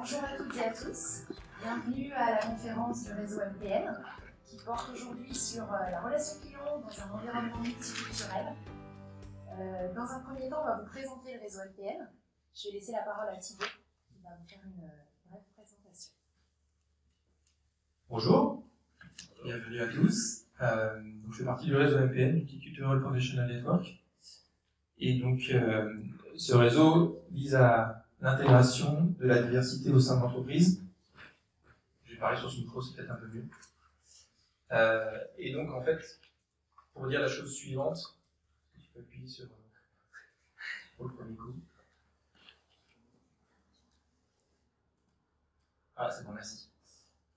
Bonjour à toutes et à tous, bienvenue à la conférence du réseau MPN qui porte aujourd'hui sur la relation client dans un environnement multiculturel. Dans un premier temps, on va vous présenter le réseau MPN. Je vais laisser la parole à Thibaut qui va vous faire une brève présentation. Bonjour, bienvenue à tous. Je fais partie du réseau MPN, Multicultural Professional Network. Et donc, ce réseau vise à l'intégration de la diversité au sein de l'entreprise. Je vais parler sur ce micro, c'est peut-être un peu mieux. Et donc, en fait, pour dire la chose suivante, tu peux appuyer sur le premier coup. Ah, c'est bon, merci.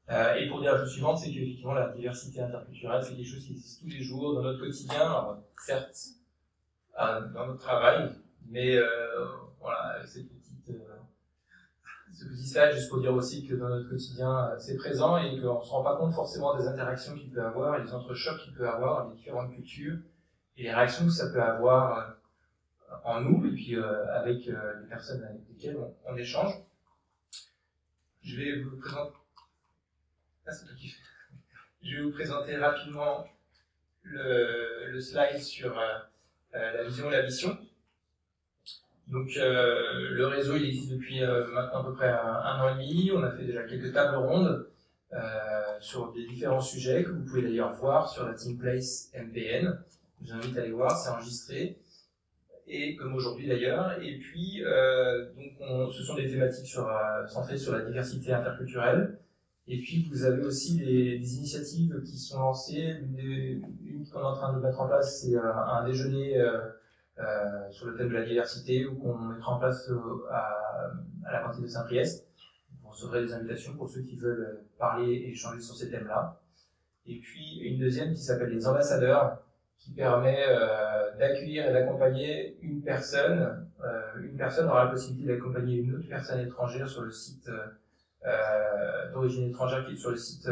Et pour dire la chose suivante, c'est qu'effectivement, la diversité interculturelle, c'est quelque chose qui existe tous les jours dans notre quotidien, alors, certes, dans notre travail, mais voilà, avec ce petit slide, juste pour dire aussi que dans notre quotidien, c'est présent et qu'on ne se rend pas compte forcément des interactions qu'il peut avoir, et des entrechocs qu'il peut avoir dans les différentes cultures, et les réactions que ça peut avoir en nous, et puis avec les personnes avec lesquelles on échange. Je vais vous présenter... Ah, c'est toi qui fais. Je vais vous présenter rapidement le slide sur la vision et la mission. Donc le réseau il existe depuis maintenant à peu près un an et demi. On a fait déjà quelques tables rondes sur des différents sujets que vous pouvez d'ailleurs voir sur la Teamplace MPN. Je vous invite à aller voir, c'est enregistré. Et comme aujourd'hui d'ailleurs. Et puis donc ce sont des thématiques centrées sur la diversité interculturelle. Et puis vous avez aussi des initiatives qui sont lancées. Une qu'on est en train de mettre en place, c'est un déjeuner sur le thème de la diversité, ou qu'on mettra en place à la cantine de Saint-Priest. Vous recevrez des invitations pour ceux qui veulent parler et échanger sur ces thèmes-là. Et puis une deuxième qui s'appelle les ambassadeurs, qui permet d'accueillir et d'accompagner une personne. Une personne aura la possibilité d'accompagner une autre personne étrangère sur le site d'origine étrangère qui est sur le site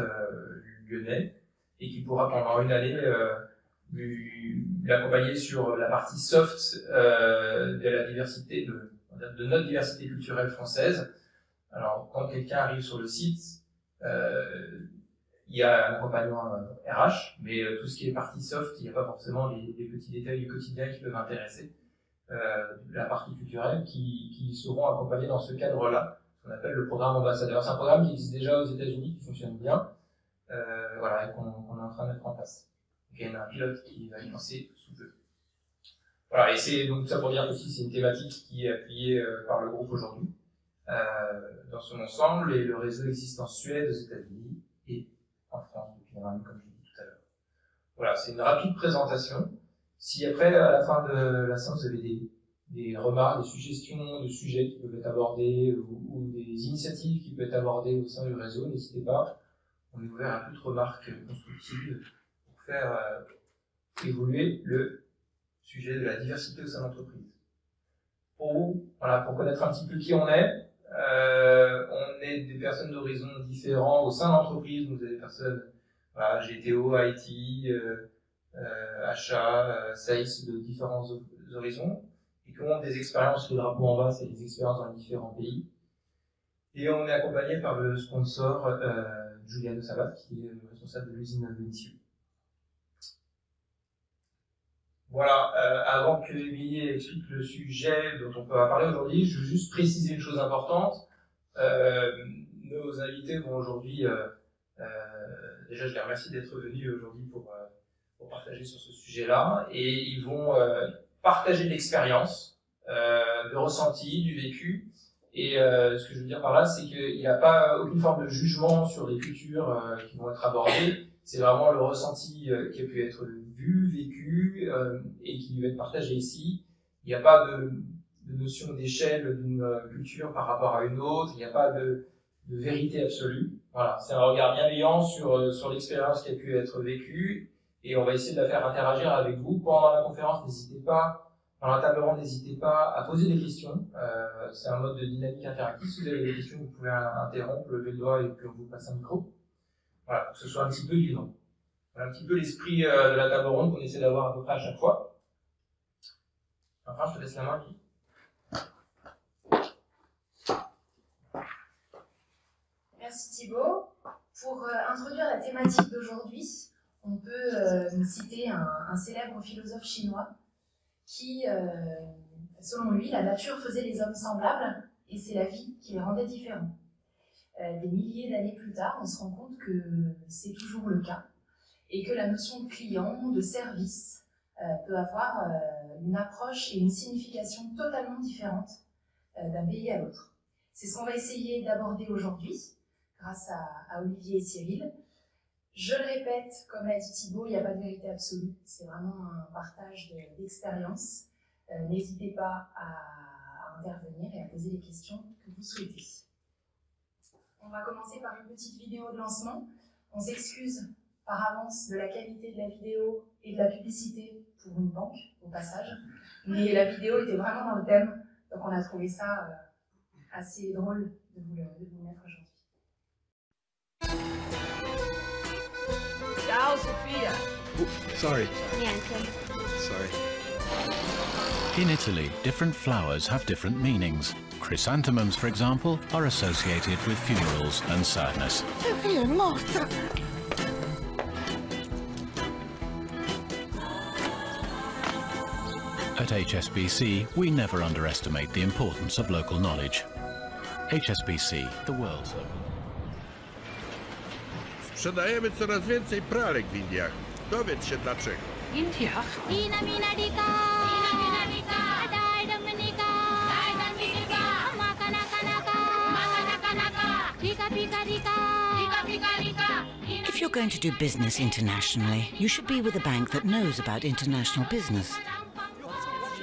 lyonnais, et qui pourra pendant une année l'accompagner sur la partie soft de la diversité, de notre diversité culturelle française. Alors, quand quelqu'un arrive sur le site, il y a un accompagnement RH, mais tout ce qui est partie soft, il n'y a pas forcément les petits détails du quotidien qui peuvent intéresser la partie culturelle, qui seront accompagnés dans ce cadre-là, ce qu'on appelle le programme ambassadeur. C'est un programme qui existe déjà aux États-Unis, qui fonctionne bien, voilà, et qu'on est en train de mettre en place. Donc, il y a un pilote qui va y lancer sous peu. Voilà, et c'est donc ça pour dire aussi c'est une thématique qui est appuyée par le groupe aujourd'hui dans son ensemble, et le réseau existe en Suède, aux États-Unis et en France depuis un an, comme je l'ai dit tout à l'heure. Voilà, c'est une rapide présentation. Si après, à la fin de la séance, vous avez des remarques, des suggestions de sujets qui peuvent être abordés, ou des initiatives qui peuvent être abordées au sein du réseau, n'hésitez pas. On est ouvert à toute remarque constructive pour faire évoluer le sujet de la diversité au sein de l'entreprise. Pour vous, voilà, pour connaître un petit peu qui on est des personnes d'horizons différents au sein de l'entreprise. Vous avez des personnes, voilà, GTO, IT, achat, sales, de différents horizons, et qui ont des expériences, le drapeau en bas, c'est des expériences dans les différents pays. Et on est accompagné par le sponsor Giuliano Sabat, qui est le responsable de l'usine de Messieux. Voilà, avant que Émilie explique le sujet dont on peut parler aujourd'hui, je veux juste préciser une chose importante. Nos invités vont aujourd'hui, déjà je les remercie d'être venus aujourd'hui pour partager sur ce sujet-là, et ils vont partager de l'expérience, de ressenti, du vécu. Et ce que je veux dire par là, c'est qu'il n'y a pas aucune forme de jugement sur les cultures qui vont être abordées. C'est vraiment le ressenti qui a pu être vu, vécu, et qui va être partagé ici. Il n'y a pas de notion d'échelle d'une culture par rapport à une autre. Il n'y a pas de vérité absolue. Voilà, c'est un regard bienveillant sur l'expérience qui a pu être vécue, et on va essayer de la faire interagir avec vous pendant la conférence. N'hésitez pas. Dans la table ronde, n'hésitez pas à poser des questions. C'est un mode de dynamique interactive. Si vous avez des questions, vous pouvez interrompre, lever le doigt et puis on vous passe un micro. Voilà, pour que ce soit un petit peu vivant. Voilà un petit peu l'esprit de la table ronde qu'on essaie d'avoir à peu près à chaque fois. Enfin, je te laisse la main, Guy. Merci Thibaut. Pour introduire la thématique d'aujourd'hui, on peut citer un célèbre philosophe chinois qui, selon lui, la nature faisait les hommes semblables et c'est la vie qui les rendait différents. Des milliers d'années plus tard, on se rend compte que c'est toujours le cas et que la notion de client, de service, peut avoir une approche et une signification totalement différentes d'un pays à l'autre. C'est ce qu'on va essayer d'aborder aujourd'hui, grâce à Olivier et Cyril. Je le répète, comme l'a dit Thibaut, il n'y a pas de vérité absolue, c'est vraiment un partage d'expérience. N'hésitez pas à intervenir et à poser les questions que vous souhaitez. On va commencer par une petite vidéo de lancement. On s'excuse par avance de la qualité de la vidéo et de la publicité pour une banque, au passage. Mais la vidéo était vraiment dans le thème, donc on a trouvé ça assez drôle de vous le mettre aujourd'hui. Ciao, Sophia. Sorry. Niente. Sorry. In Italy, different flowers have different meanings. Chrysanthemums, for example, are associated with funerals and sadness. Sophia è morta. At HSBC, we never underestimate the importance of local knowledge. HSBC, the world's local. Sprzedajemy coraz więcej pralek w Indiach. Dowiedz się dlaczego. Indiach? If you're going to do business internationally, you should be with a bank that knows about international business.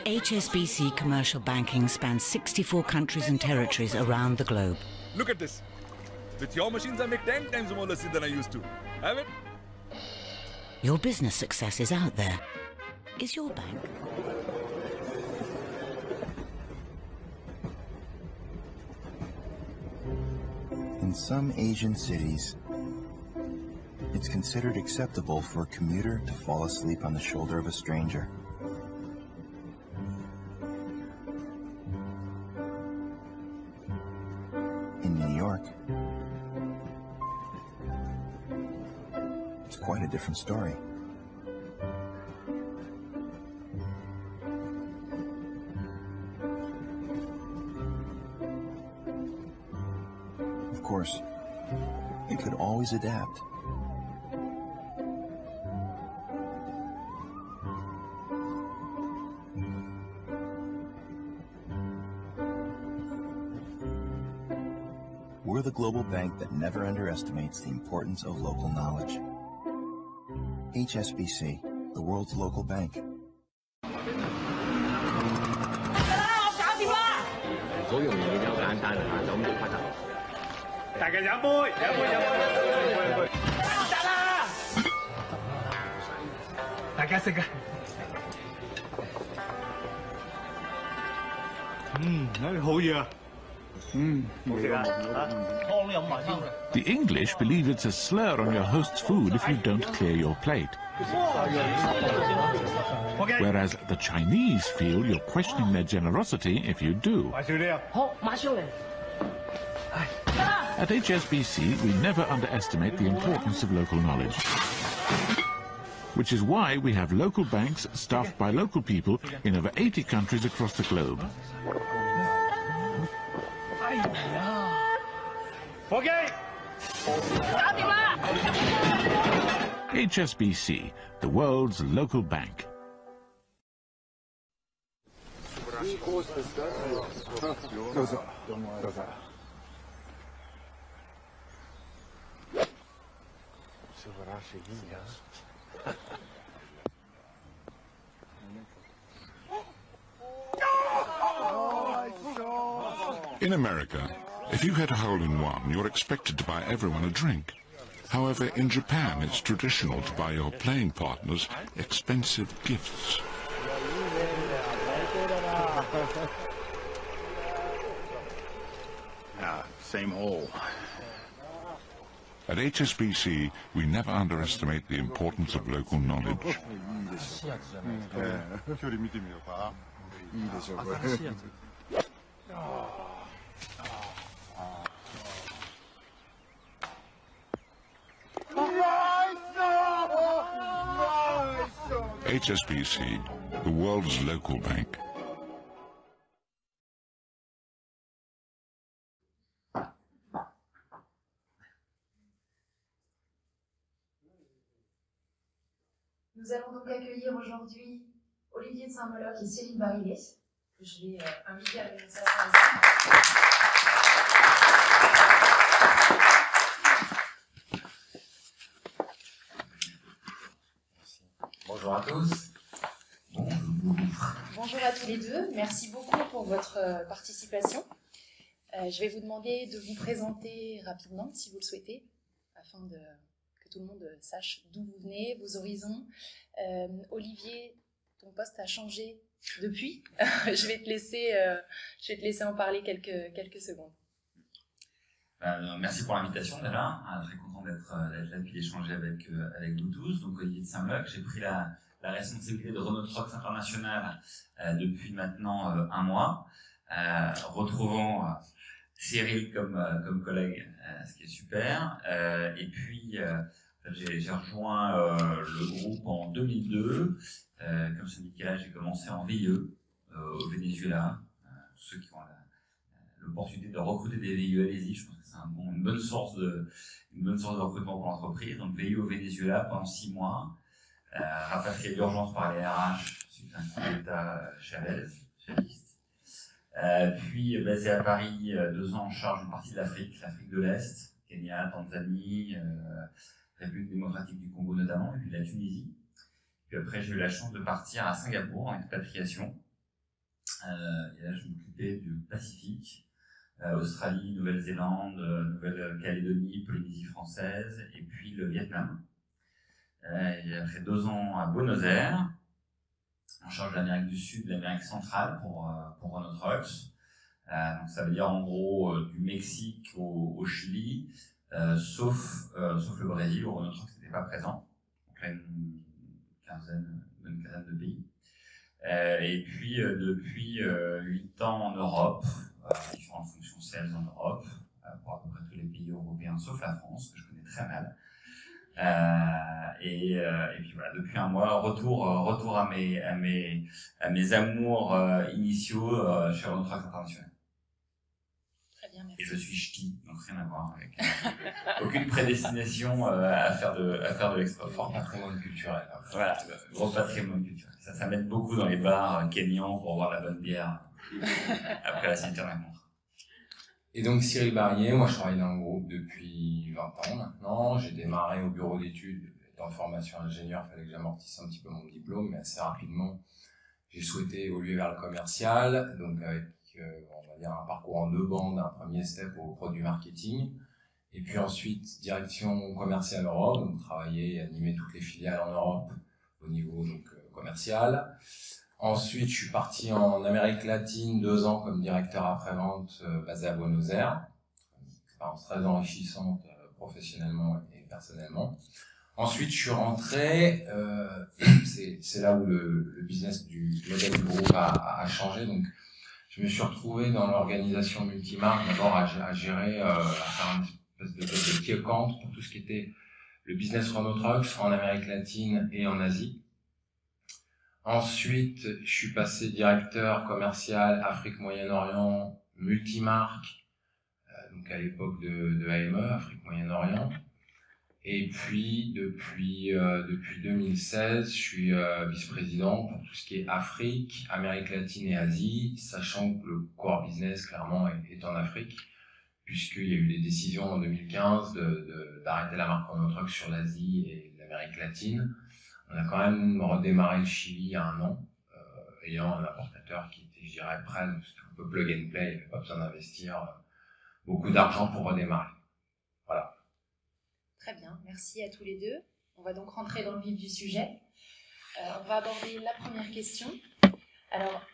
HSBC Commercial Banking spans 64 countries and territories around the globe. Look at this. With your machines, I make 10 times more lassi than I used to. Have it? Your business success is out there. Is your bank? In some Asian cities, it's considered acceptable for a commuter to fall asleep on the shoulder of a stranger. In New York, it's quite a different story. Of course, it could always adapt. We're the global bank that never underestimates the importance of local knowledge. HSBC, the world's local bank. The English believe it's a slur on your host's food if you don't clear your plate. Whereas the Chinese feel you're questioning their generosity if you do. At HSBC, we never underestimate the importance of local knowledge. Which is why we have local banks staffed by local people in over 80 countries across the globe. HSBC, the world's local bank. In America, if you hit a hole-in-one, you're expected to buy everyone a drink. However, in Japan, it's traditional to buy your playing partners expensive gifts. Same hole. At HSBC, we never underestimate the importance of local knowledge. HSBC, the world's local bank. Nous allons donc accueillir aujourd'hui Olivier de Saint-Moloc et Cyril Barillet, que je vais inviter à venir s'asseoir ici. Bonjour à tous. Bonjour à tous les deux, merci beaucoup pour votre participation. Je vais vous demander de vous présenter rapidement, si vous le souhaitez, afin que tout le monde sache d'où vous venez, vos horizons. Olivier, ton poste a changé depuis. Je vais te laisser en parler quelques secondes. Merci pour l'invitation déjà, très content d'être là et d'échanger avec vous tous. Donc Olivier de Saint-Moloc, j'ai pris la responsabilité de Renault Trucks International depuis maintenant un mois, retrouvant Cyril comme collègue, ce qui est super. Et puis j'ai rejoint le groupe en 2002. Comme syndicat là, j'ai commencé en VIE au Venezuela. Ceux qui ont l'opportunité de recruter des VIE, allez-y, je pense que c'est une bonne source de recrutement pour l'entreprise. Donc VIE au Venezuela pendant 6 mois, rapatrié d'urgence par les RH suite à un coup d'État chaviste. Puis basé à Paris 2 ans en charge d'une partie de l'Afrique de l'Est, Kenya, Tanzanie, République démocratique du Congo notamment, et puis la Tunisie. Puis après j'ai eu la chance de partir à Singapour en expatriation. Et là je m'occupais du Pacifique. Australie, Nouvelle-Zélande, Nouvelle-Calédonie, Polynésie française, et puis le Vietnam. J'ai fait 2 ans à Buenos Aires, en charge de l'Amérique du Sud, de l'Amérique centrale pour Renault Trucks. Donc ça veut dire en gros du Mexique au Chili, sauf le Brésil où Renault Trucks n'était pas présent. Donc là une quinzaine de pays. Et puis depuis 8 ans en Europe, différentes fonctions sales en Europe, pour à peu près tous les pays européens sauf la France, que je connais très mal. Et puis voilà, depuis un mois, retour à mes amours initiaux chez Renault Trucks International. Très bien, merci. Et je suis ch'ti, donc rien à voir avec aucune prédestination à faire de l'export. Fort patrimoine culturel. Voilà, gros patrimoine culturel. Ça m'aide beaucoup dans les bars kenyans pour boire la bonne bière après la signature d'un contrat. Et donc Cyril Barillet, moi je travaille dans le groupe depuis 20 ans maintenant. J'ai démarré au bureau d'études, étant de formation ingénieur, il fallait que j'amortisse un petit peu mon diplôme, mais assez rapidement j'ai souhaité évoluer vers le commercial, donc avec on va dire un parcours en 2 bandes, un premier step au produit marketing, et puis ensuite direction commerciale Europe, donc travailler et animer toutes les filiales en Europe au niveau donc commercial. Ensuite, je suis parti en Amérique latine 2 ans comme directeur après-vente basé à Buenos Aires. Une expérience très enrichissante professionnellement et personnellement. Ensuite, je suis rentré, c'est là où le business du modèle du groupe a changé. Donc, je me suis retrouvé dans l'organisation multimarque, d'abord à gérer, à faire une espèce de key account pour tout ce qui était le business Renault Trucks en Amérique latine et en Asie. Ensuite, je suis passé directeur commercial Afrique Moyen-Orient multimarque, donc à l'époque de AME, Afrique Moyen-Orient. Et puis, depuis 2016, je suis vice-président pour tout ce qui est Afrique, Amérique latine et Asie, sachant que le core business, clairement, est en Afrique, puisqu'il y a eu des décisions en 2015 d'arrêter la marque Renault Trucks sur l'Asie et l'Amérique latine. On a quand même redémarré le Chili il y a 1 an, ayant un importateur qui était, je dirais, prêt, c'était un peu plug and play, il n'y avait pas besoin d'investir beaucoup d'argent pour redémarrer. Voilà. Très bien, merci à tous les deux. On va donc rentrer dans le vif du sujet. On va aborder la première question. Alors,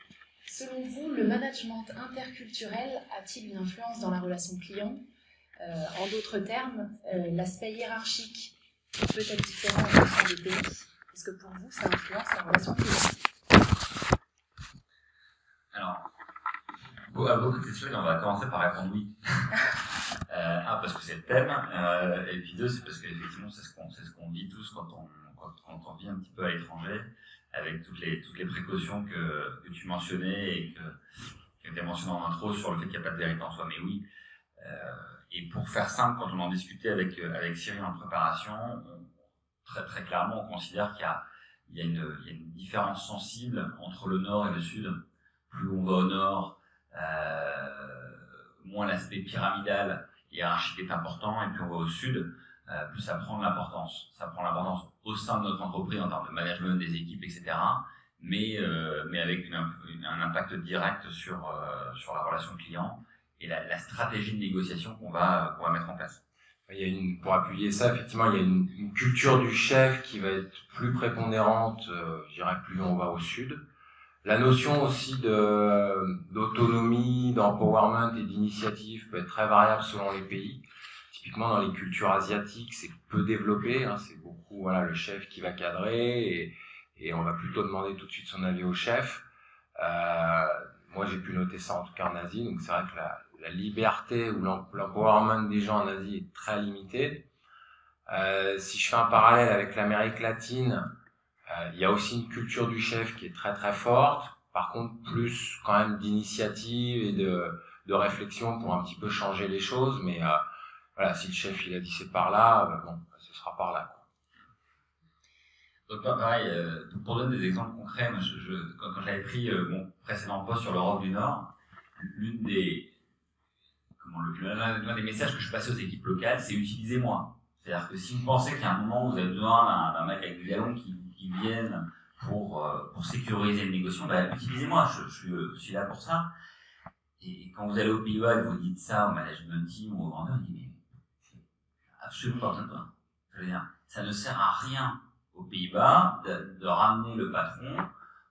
selon vous, le management interculturel a-t-il une influence dans la relation client ? En d'autres termes, l'aspect hiérarchique peut être différent en fonction des pays. Est-ce que pour vous, ça influence la relation client ? Alors, à beaucoup de questions, on va commencer par répondre oui. Parce que c'est le thème, et puis 2, c'est parce qu'effectivement, c'est ce qu'on vit tous quand quand on vit un petit peu à l'étranger, avec toutes les précautions que tu mentionnais et qui étaient mentionnées en intro sur le fait qu'il n'y a pas de vérité en soi. Mais oui, et pour faire simple, quand on en discutait avec Cyril en préparation, très très clairement, on considère qu'il y a une différence sensible entre le nord et le sud. Plus on va au nord, moins l'aspect pyramidal, hiérarchique est important, et plus on va au sud, plus ça prend de l'importance. Ça prend l'importance au sein de notre entreprise en termes de management des équipes, etc. Mais avec un impact direct sur la relation client et la stratégie de négociation qu'on va mettre en place. Pour appuyer ça, effectivement, il y a une culture du chef qui va être plus prépondérante, je dirais, plus on va au sud. La notion aussi d'autonomie, d'empowerment et d'initiative peut être très variable selon les pays. Typiquement, dans les cultures asiatiques, c'est peu développé, hein, c'est beaucoup le chef qui va cadrer et on va plutôt demander tout de suite son avis au chef. Moi, j'ai pu noter ça en tout cas en Asie, donc c'est vrai que la liberté ou l'empowerment des gens en Asie est très limité. Si je fais un parallèle avec l'Amérique latine, il y a aussi une culture du chef qui est très très forte, par contre plus quand même d'initiative et de réflexion pour un petit peu changer les choses, mais voilà, si le chef il a dit c'est par là, bon, ce sera par là. Donc pareil, pour donner des exemples concrets, moi, quand j'avais pris mon précédent poste sur l'Europe du Nord, l'un des messages que je passais aux équipes locales, c'est utilisez-moi. C'est-à-dire que si vous pensez qu'il y a un moment où vous avez besoin d'un mec avec des galons qui vienne pour sécuriser une négociation, utilisez-moi, je suis là pour ça. Et quand vous allez aux Pays-Bas et vous dites ça au management team ou au vendeur, il dit mais c'est absolument pas besoin de toi. Je veux dire, ça ne sert à rien aux Pays-Bas de ramener le patron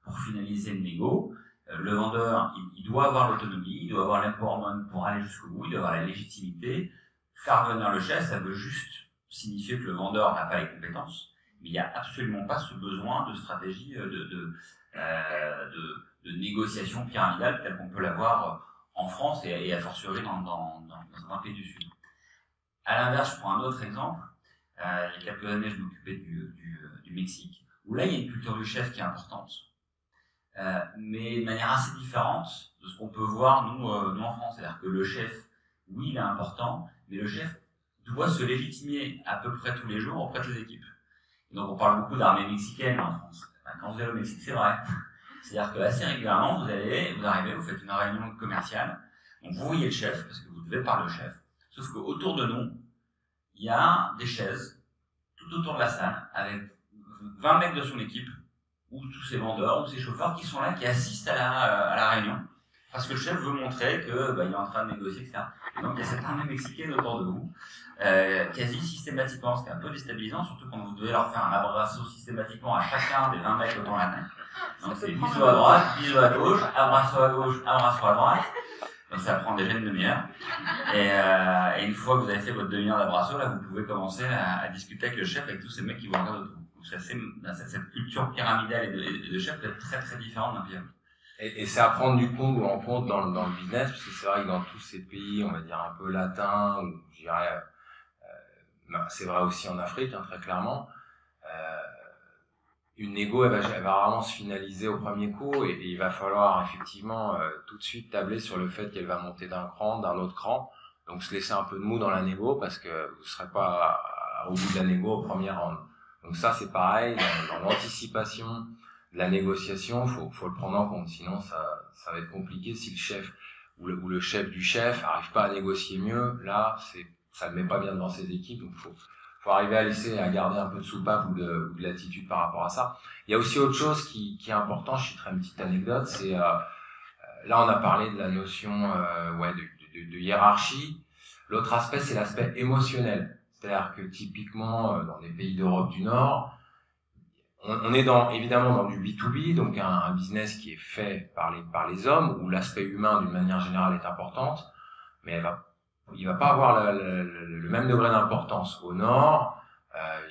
pour finaliser le négo. Le vendeur, il doit avoir l'autonomie, il doit avoir l'empowerment pour aller jusqu'au bout, il doit avoir la légitimité. Faire venir le chef, ça veut juste signifier que le vendeur n'a pas les compétences, mais il n'y a absolument pas ce besoin de stratégie de négociation pyramidale telle qu'on peut l'avoir en France et a fortiori dans un pays du Sud. À l'inverse, je prends un autre exemple. Il y a quelques années, je m'occupais du Mexique, où là, il y a une culture du chef qui est importante, mais de manière assez différente de ce qu'on peut voir, nous en France. C'est-à-dire que le chef, oui, il est important, mais le chef doit se légitimer à peu près tous les jours auprès de ses équipes. Et donc, on parle beaucoup d'armée mexicaine en France. Quand vous allez au Mexique, c'est vrai. C'est-à-dire que assez régulièrement, vous arrivez, vous faites une réunion commerciale, donc vous voyez le chef, parce que vous devez parler au chef, sauf qu'autour de nous, il y a des chaises tout autour de la salle, avec 20 mecs de son équipe, ou tous ses vendeurs, ou ses chauffeurs qui sont là, qui assistent à la réunion, parce que le chef veut montrer que il est en train de négocier, etc. Et donc il y a cette armée mexicaine autour de vous, quasi systématiquement, ce qui est un peu déstabilisant, surtout quand vous devez leur faire un abraço systématiquement à chacun des 20 mecs autour de la table. Donc c'est bisous à droite, bisous à gauche, abraço à gauche, abraço à droite. Donc ça prend déjà une demi-heure. Et une fois que vous avez fait votre demi-heure d'abraço, là vous pouvez commencer à discuter avec le chef, avec tous ces mecs qui vous regardent autour. Donc cette culture pyramidale et de chef peut être très très différente d'un pays à l'autre. Et c'est à prendre du coup en compte dans le business, parce que c'est vrai que dans tous ces pays, on va dire un peu latins, ou je dirais, c'est vrai aussi en Afrique, hein, très clairement, une négo, elle va rarement se finaliser au premier coup, et il va falloir effectivement tout de suite tabler sur le fait qu'elle va monter d'un cran, d'un autre cran, donc se laisser un peu de mou dans la négo, parce que vous ne serez pas au bout de la négo au premier round. Donc ça c'est pareil, dans l'anticipation de la négociation, faut le prendre en compte, sinon ça va être compliqué si le chef ou le chef du chef arrive pas à négocier mieux, là ça ne met pas bien devant ses équipes, donc faut arriver à garder un peu de soupape ou de l'attitude par rapport à ça. Il y a aussi autre chose qui est important, je citerai une petite anecdote, c'est là on a parlé de la notion de hiérarchie. L'autre aspect c'est l'aspect émotionnel, c'est-à-dire que typiquement dans des pays d'Europe du Nord, on est évidemment dans du B2B, donc un business qui est fait par les hommes, où l'aspect humain d'une manière générale est importante, mais il va pas avoir le même degré d'importance. Au Nord,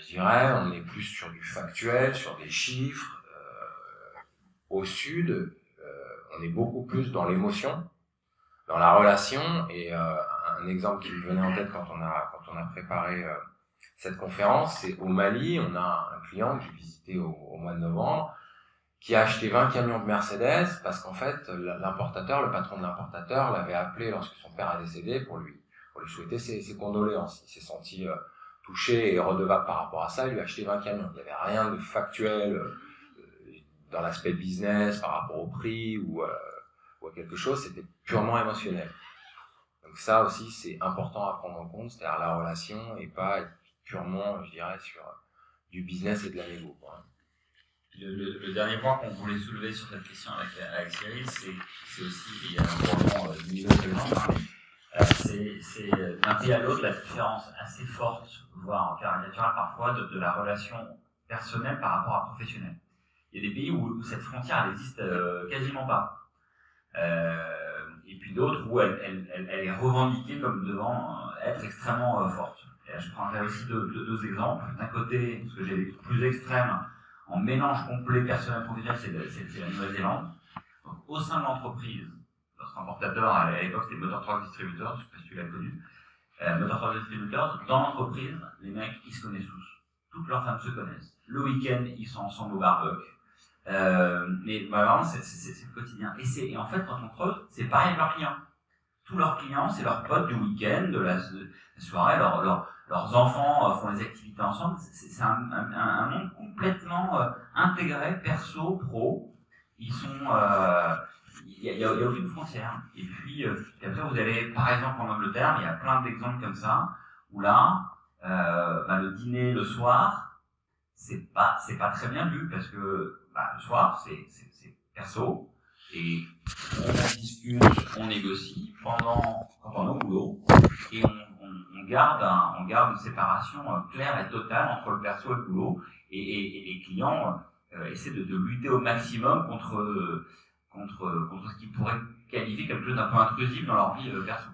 je dirais, on est plus sur du factuel, sur des chiffres. Au Sud, on est beaucoup plus dans l'émotion, dans la relation. Et un exemple qui me venait en tête quand on a préparé Cette conférence, c'est au Mali. On a un client qui visitait au mois de novembre, qui a acheté 20 camions de Mercedes parce qu'en fait, l'importateur, le patron de l'importateur, l'avait appelé lorsque son père a décédé pour lui souhaiter ses condoléances. Il s'est senti touché et redevable par rapport à ça. Il lui a acheté 20 camions. Il n'y avait rien de factuel dans l'aspect business par rapport au prix ou à quelque chose. C'était purement émotionnel. Donc ça aussi, c'est important à prendre en compte, c'est-à-dire la relation et pas être purement, je dirais, sur du business et de la négo, quoi. Le dernier point qu'on voulait soulever sur cette question avec Cyril, c'est aussi, il y a un moment du niveau de c'est d'un pays à l'autre la différence assez forte, voire caricaturale parfois, de la relation personnelle par rapport à professionnelle. Il y a des pays où cette frontière elle n'existe quasiment pas. Et puis d'autres où elle est revendiquée comme devant être extrêmement forte. Et je prendrai aussi deux exemples. D'un côté, ce que j'ai vu plus extrême, en mélange complet personnel-professionnel, c'est la Nouvelle-Zélande. Donc, au sein de l'entreprise, notre importateur, à l'époque c'était Motor Truck Distributors, je ne sais pas si tu l'as connu, Motor Truck Distributors, dans l'entreprise, les mecs, ils se connaissent tous. Toutes leurs femmes se connaissent. Le week-end, ils sont ensemble au barbecue. Mais vraiment, c'est le quotidien. Et en fait, quand on creuse, c'est pareil avec leurs clients. Tous leurs clients, c'est leurs potes du week-end, de la soirée, leurs enfants font les activités ensemble. C'est un monde complètement intégré, perso, pro. Ils sont, il y a aucune frontière. Et puis après, vous allez, par exemple, en Angleterre, il y a plein d'exemples comme ça, où là, le dîner le soir, c'est pas très bien vu, parce que le soir, c'est perso, et on discute, on négocie quand on est au boulot, et on garde une séparation claire et totale entre le perso et le boulot, et les clients essaient de lutter au maximum contre ce qu'ils pourraient qualifier quelque chose d'un peu intrusif dans leur vie perso.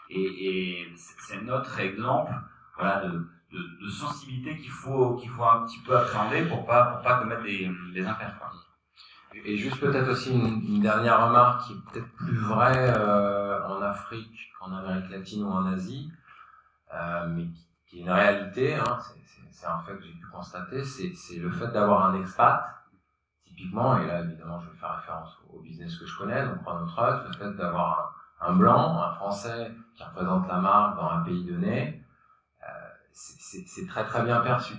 Et c'est notre exemple, voilà, de sensibilité qu'il faut un petit peu appréhender pour pas commettre des impairs. Et juste peut-être aussi une dernière remarque qui est peut-être plus vraie en Afrique qu'en Amérique latine ou en Asie, mais qui est une réalité, hein, c'est un fait que j'ai pu constater, c'est le fait d'avoir un expat, typiquement, et là évidemment je vais faire référence au business que je connais, donc Renault Trucks, le fait d'avoir un blanc, un français qui représente la marque dans un pays donné, c'est très très bien perçu.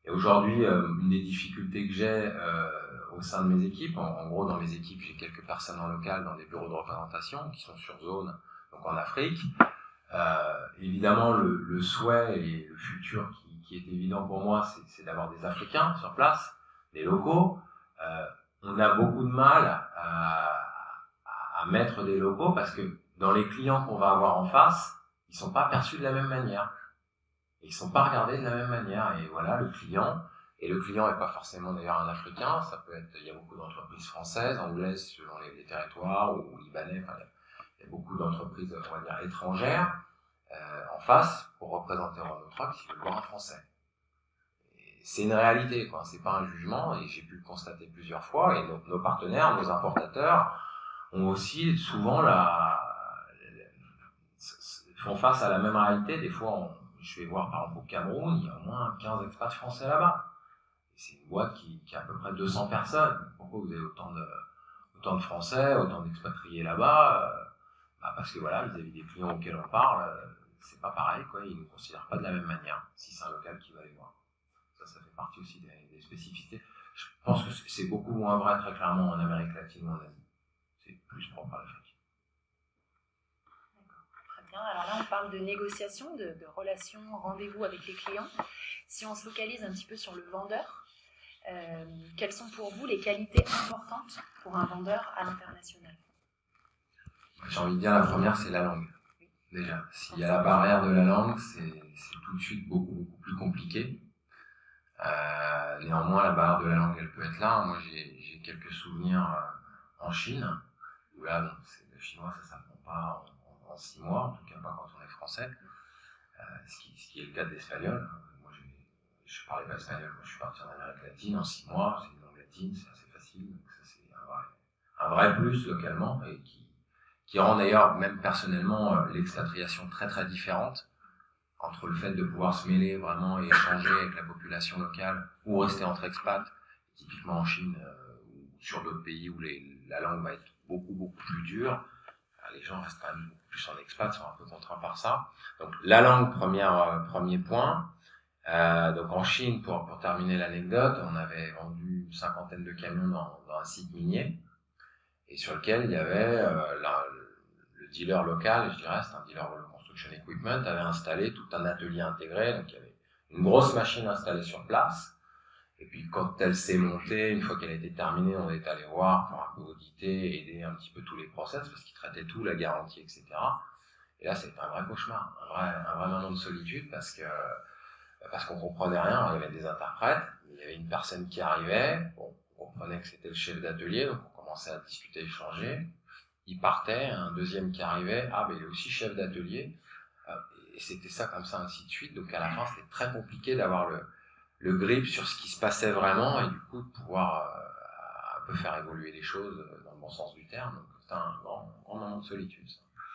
Et aujourd'hui, une des difficultés que j'ai au sein de mes équipes, en gros dans mes équipes j'ai quelques personnes en local dans des bureaux de représentation qui sont sur zone, donc en Afrique. Évidemment le souhait et le futur qui est évident pour moi, c'est d'avoir des Africains sur place, des locaux. On a beaucoup de mal à mettre des locaux parce que dans les clients qu'on va avoir en face, ils sont pas perçus de la même manière. Ils sont pas regardés de la même manière. Et voilà, le client est pas forcément d'ailleurs un Africain, ça peut être, il y a beaucoup d'entreprises françaises, anglaises selon les territoires, ou libanais, enfin, il y a beaucoup d'entreprises, on va dire, étrangères, en face, pour représenter Renault Trucks, s'ils veulent voir un français. C'est une réalité, quoi. C'est pas un jugement, et j'ai pu le constater plusieurs fois, et nos partenaires, nos importateurs, ont aussi souvent font face à la même réalité. Des fois, je vais voir par exemple au Cameroun, il y a au moins 15 expats français là-bas. C'est une boîte qui a à peu près 200 personnes. Pourquoi vous avez autant de Français, autant d'expatriés là-bas? Parce que voilà, vis-à-vis des clients auxquels on parle, c'est pas pareil, quoi. Ils ne nous considèrent pas de la même manière, si c'est un local qui va les voir. Ça fait partie aussi des spécificités. Je pense que c'est beaucoup moins vrai très clairement en Amérique latine ou en Asie. C'est plus propre à l'Afrique. D'accord, très bien. Alors là, on parle de négociation, de relations, rendez-vous avec les clients. Si on se focalise un petit peu sur le vendeur, quelles sont pour vous les qualités importantes pour un vendeur à l'international? J'ai envie de dire, la première, c'est la langue. Déjà, s'il y a la barrière de la langue, c'est tout de suite beaucoup plus compliqué. Néanmoins, la barrière de la langue, elle peut être là. Moi, j'ai quelques souvenirs en Chine, où là, le chinois, ça s'apprend pas en 6 mois, en tout cas pas quand on est français, ce qui est le cas de l'espagnol. Moi, je parlais pas espagnol, moi, je suis parti en Amérique latine en 6 mois, c'est une langue latine, c'est assez facile, donc ça c'est un vrai plus localement, et qui rend d'ailleurs, même personnellement, l'expatriation très très différente entre le fait de pouvoir se mêler vraiment et échanger avec la population locale, ou rester entre expats, typiquement en Chine ou sur d'autres pays où la langue va être beaucoup plus dure, les gens restent quand même beaucoup plus en expat, sont un peu contraints par ça. Donc la langue, premier point. Donc en Chine, pour terminer l'anecdote, on avait vendu une 50aine de camions dans un site minier, et sur lequel il y avait le dealer local, je dirais, c'est un dealer de construction equipment, avait installé tout un atelier intégré, donc il y avait une grosse machine installée sur place. Et puis quand elle s'est montée, une fois qu'elle a été terminée, on est allé voir pour un peu auditer, aider un petit peu tous les process, parce qu'ils traitaient tout, la garantie, etc. Et là, c'était un vrai cauchemar, un vrai moment de solitude, parce qu'on comprenait rien. Il y avait des interprètes, il y avait une personne qui arrivait, bon, on comprenait que c'était le chef d'atelier, donc on commençait à discuter, échanger. Il partait, un deuxième qui arrivait, il est aussi chef d'atelier, et c'était ça comme ça, ainsi de suite. Donc à la fin, c'était très compliqué d'avoir le grip sur ce qui se passait vraiment, et du coup de pouvoir un peu faire évoluer les choses dans le bon sens du terme. Donc c'est un grand moment de solitude.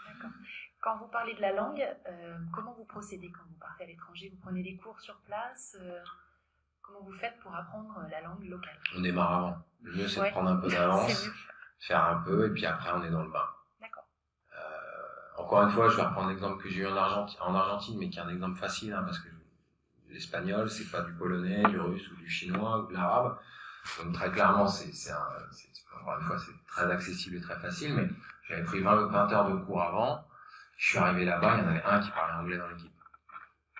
D'accord. Quand vous parlez de la langue, comment vous procédez quand vous partez à l'étranger? Vous prenez des cours sur place? Comment vous faites pour apprendre la langue locale? On démarre avant. Le mieux, c'est de prendre un peu d'avance, faire un peu, et puis après, on est dans le bain. D'accord. Encore une fois, je vais reprendre l'exemple que j'ai eu en Argentine, mais qui est un exemple facile, parce que l'espagnol, c'est pas du polonais, du russe ou du chinois ou de l'arabe. Donc très clairement, encore une fois, c'est très accessible et très facile, mais j'avais pris 20 heures de cours avant. Je suis arrivé là-bas, il y en avait un qui parlait anglais dans l'équipe.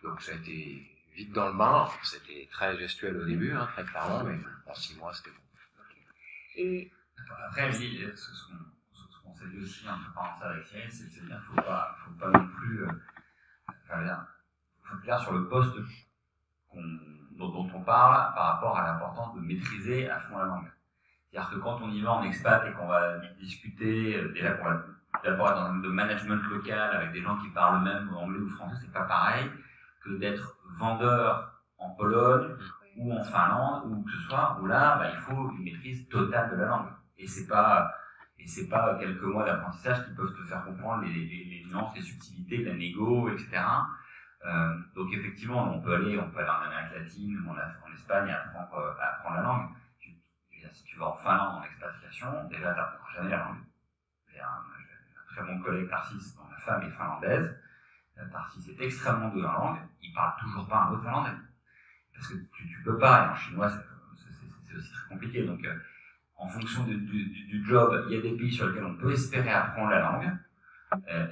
Donc ça a été vite dans le bain. C'était très gestuel au début, très clairement, mais en 6 mois, c'était bon. Et après, ce qu'on s'est dit aussi un peu par ça avec Cyril, c'est de se dire qu'il ne faut pas non plus... faut être clair sur le poste dont on parle par rapport à l'importance de maîtriser à fond la langue. C'est-à-dire que quand on y va en expat et qu'on va discuter, déjà qu'on va d'abord être dans un de management local avec des gens qui parlent même anglais ou français, c'est pas pareil que d'être vendeur en Pologne ou en Finlande ou que ce soit, où là, il faut une maîtrise totale de la langue. Et c'est pas quelques mois d'apprentissage qui peuvent te faire comprendre les nuances, les subtilités de la négo, etc. Donc effectivement, on peut aller en Amérique latine ou en Espagne apprendre la langue. Si tu vas en Finlande en expatriation, déjà tu n'apprendras jamais la langue. J'ai un très bon collègue Tarsis, dont la femme est finlandaise. Tarsis est extrêmement doué en langue, il parle toujours pas un mot de finlandais. Parce que tu peux pas, et en chinois c'est aussi très compliqué. Donc en fonction du job, il y a des pays sur lesquels on peut espérer apprendre la langue.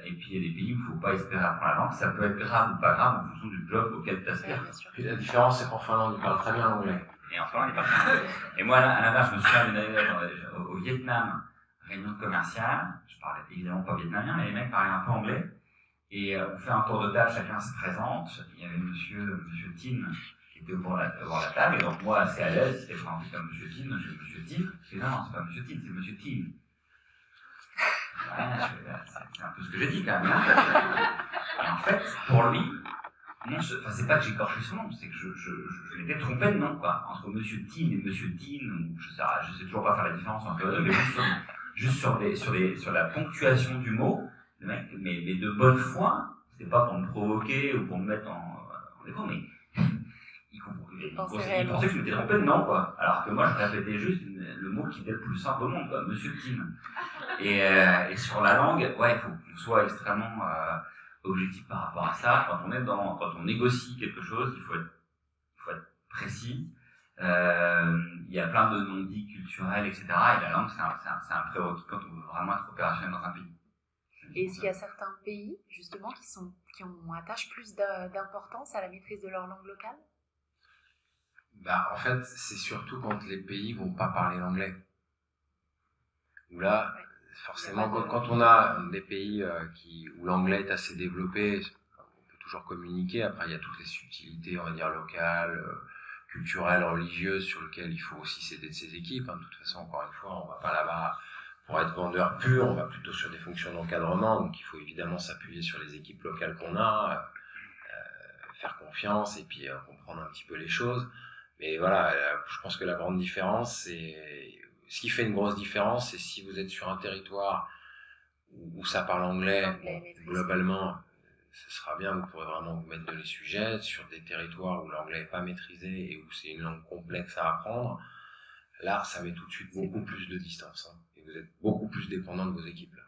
Et puis il y a des pays où il ne faut pas espérer apprendre la langue, ça peut être grave ou pas grave en fonction du job auquel tu aspires. Puis la différence, c'est qu'en Finlande, ils parlent très bien l'anglais. Et en Finlande, ils parlent très bien l'anglais. Et moi, à l'inverse, je me souviens d'une anecdote au Vietnam, réunion commerciale, je parlais évidemment pas vietnamien, mais les mecs parlaient un peu anglais. Et on fait un tour de table, chacun se présente. Il y avait monsieur Tin qui était au bord de la table, et donc moi, assez à l'aise, c'était présenté comme monsieur Tin, j'ai monsieur Tin. Je dis non, c'est pas monsieur Tin, c'est monsieur Tin. Ouais, c'est un peu ce que j'ai dit quand même. Et en fait, pour lui, c'est pas que j'ai écorché son nom, c'est que je m'étais trompé de nom, quoi. Entre monsieur Tin et monsieur Tin, je sais toujours pas faire la différence entre les deux, mais juste sur la ponctuation du mot, le mec, mais de bonne foi, c'était pas pour me provoquer ou pour me mettre en défaut, mais il pensait que je m'étais trompé de nom, quoi. Alors que moi, je répétais juste le mot qui était le plus simple au monde, quoi, monsieur Tin. Et sur la langue, il faut qu'on soit extrêmement objectif par rapport à ça. Quand on négocie quelque chose, il faut être précis. Il y a plein de non-dits culturels, etc. Et la langue, c'est un prérequis quand on veut vraiment être opérationnel dans un pays. Et est-ce qu'il y a certains pays, justement, qui attachent plus d'importance à la maîtrise de leur langue locale? En fait, c'est surtout quand les pays vont pas parler l'anglais. Où là, forcément, quand on a des pays où l'anglais est assez développé, on peut toujours communiquer. Après, il y a toutes les subtilités, on va dire, locales, culturelles, religieuses, sur lesquelles il faut aussi s'aider de ses équipes. De toute façon, encore une fois, on va pas là-bas pour être vendeur pur, on va plutôt sur des fonctions d'encadrement. Donc, il faut évidemment s'appuyer sur les équipes locales qu'on a, faire confiance et puis comprendre un petit peu les choses. Mais voilà, je pense que la grande différence, ce qui fait une grosse différence, c'est si vous êtes sur un territoire où ça parle anglais, globalement, ce sera bien, vous pourrez vraiment vous mettre dans les sujets sur des territoires où l'anglais n'est pas maîtrisé et où c'est une langue complexe à apprendre. Là, ça met tout de suite beaucoup plus de distance, hein, et vous êtes beaucoup plus dépendant de vos équipes là.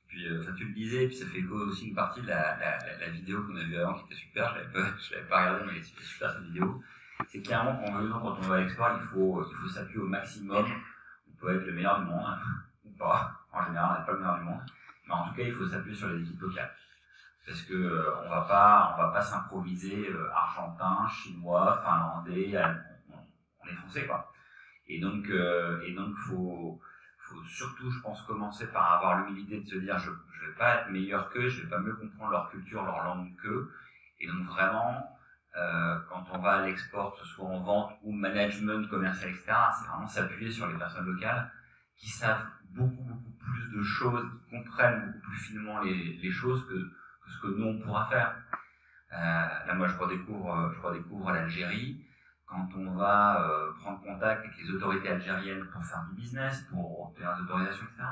Puis, tu le disais, puis ça fait écho aussi une partie de la vidéo qu'on a vue avant qui était super. Je l'avais pas regardée, mais c'était super cette vidéo. C'est clairement quand on va à l'export, il faut s'appuyer au maximum. On peut être le meilleur du monde, ou pas. En général, on n'est pas le meilleur du monde. Mais en tout cas, il faut s'appuyer sur les équipes locales. Parce que on va pas s'improviser argentin, chinois, finlandais, on est français, quoi. Et donc faut surtout, je pense, commencer par avoir l'humilité de se dire je vais pas être meilleur qu'eux, je vais pas mieux comprendre leur culture, leur langue qu'eux. Et donc vraiment, quand on va à l'export, que ce soit en vente ou management, commercial, etc., c'est vraiment s'appuyer sur les personnes locales qui savent beaucoup plus de choses, qui comprennent beaucoup plus finement les choses que ce que nous on pourra faire. Là, moi, je redécouvre l'Algérie. Quand on va prendre contact avec les autorités algériennes pour faire du business, pour obtenir des autorisations, etc.,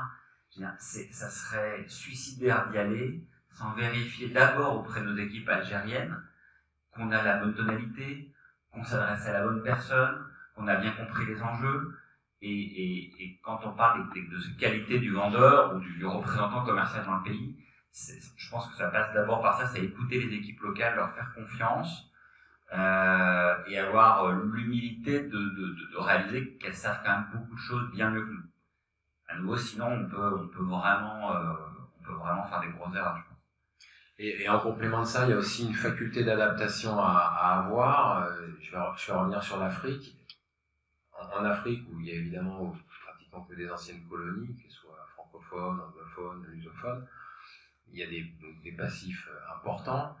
ça serait suicidaire d'y aller sans vérifier d'abord auprès de nos équipes algériennes qu'on a la bonne tonalité, qu'on s'adresse à la bonne personne, qu'on a bien compris les enjeux. Et quand on parle de cette qualité du vendeur ou du représentant commercial dans le pays, je pense que ça passe d'abord par ça, c'est écouter les équipes locales, leur faire confiance, et avoir l'humilité de réaliser qu'elles savent quand même beaucoup de choses bien mieux que nous. À nouveau, sinon on peut vraiment faire des grosses erreurs, je pense. Et en complément de ça, il y a aussi une faculté d'adaptation à avoir. Je vais revenir sur l'Afrique. En Afrique, où il y a évidemment pratiquement que des anciennes colonies, qu'elles soient francophones, anglophones, lusophones, il y a des passifs importants,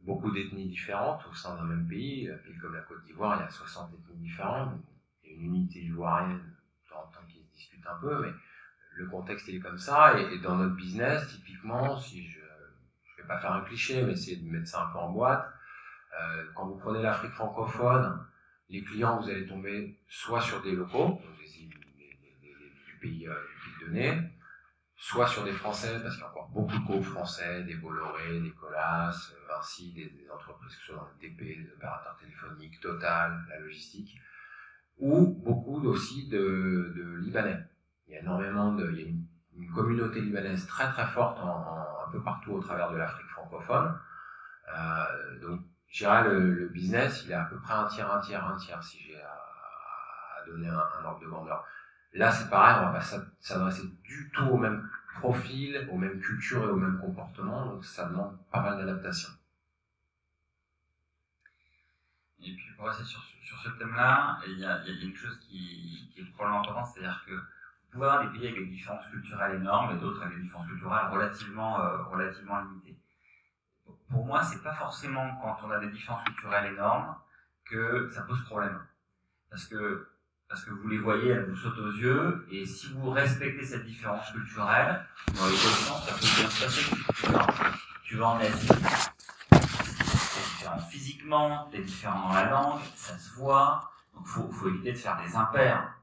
beaucoup d'ethnies différentes au sein d'un même pays. Un pays comme la Côte d'Ivoire, il y a 60 ethnies différentes, il y a une unité ivoirienne, tant qui se discute un peu, mais le contexte il est comme ça, et dans notre business, typiquement, si je vais pas faire un cliché, mais essayer de mettre ça un peu en boîte, quand vous prenez l'Afrique francophone, les clients, vous allez tomber soit sur des locaux, donc du pays donné, soit sur des Français, parce qu'il y a encore beaucoup de groupes français, des Bolloré, des Colas, Vinci, des entreprises que ce soit dans le TP, des opérateurs téléphoniques, Total, la logistique, ou beaucoup aussi de Libanais. Il y a énormément il y a une communauté libanaise très très forte un peu partout au travers de l'Afrique francophone. Donc, je dirais le business, il est à peu près un tiers, si j'ai à donner un ordre de grandeur. Là, c'est pareil, on va pas s'adresser du tout au même profil, aux mêmes cultures et aux mêmes comportements, donc ça demande pas mal d'adaptation. Et puis pour rester sur ce thème-là, il y a une chose qui est probablement importante, c'est-à-dire que vous pouvez avoir des pays avec des différences culturelles énormes et d'autres avec des différences culturelles relativement limitées. Pour moi, c'est pas forcément quand on a des différences culturelles énormes que ça pose problème. Parce que vous les voyez, elles vous sautent aux yeux, et si vous respectez cette différence culturelle, dans les deux sens, ça peut bien se passer. Tu vas en Asie, t'es différent physiquement, t'es différent dans la langue, ça se voit, donc faut éviter de faire des impairs,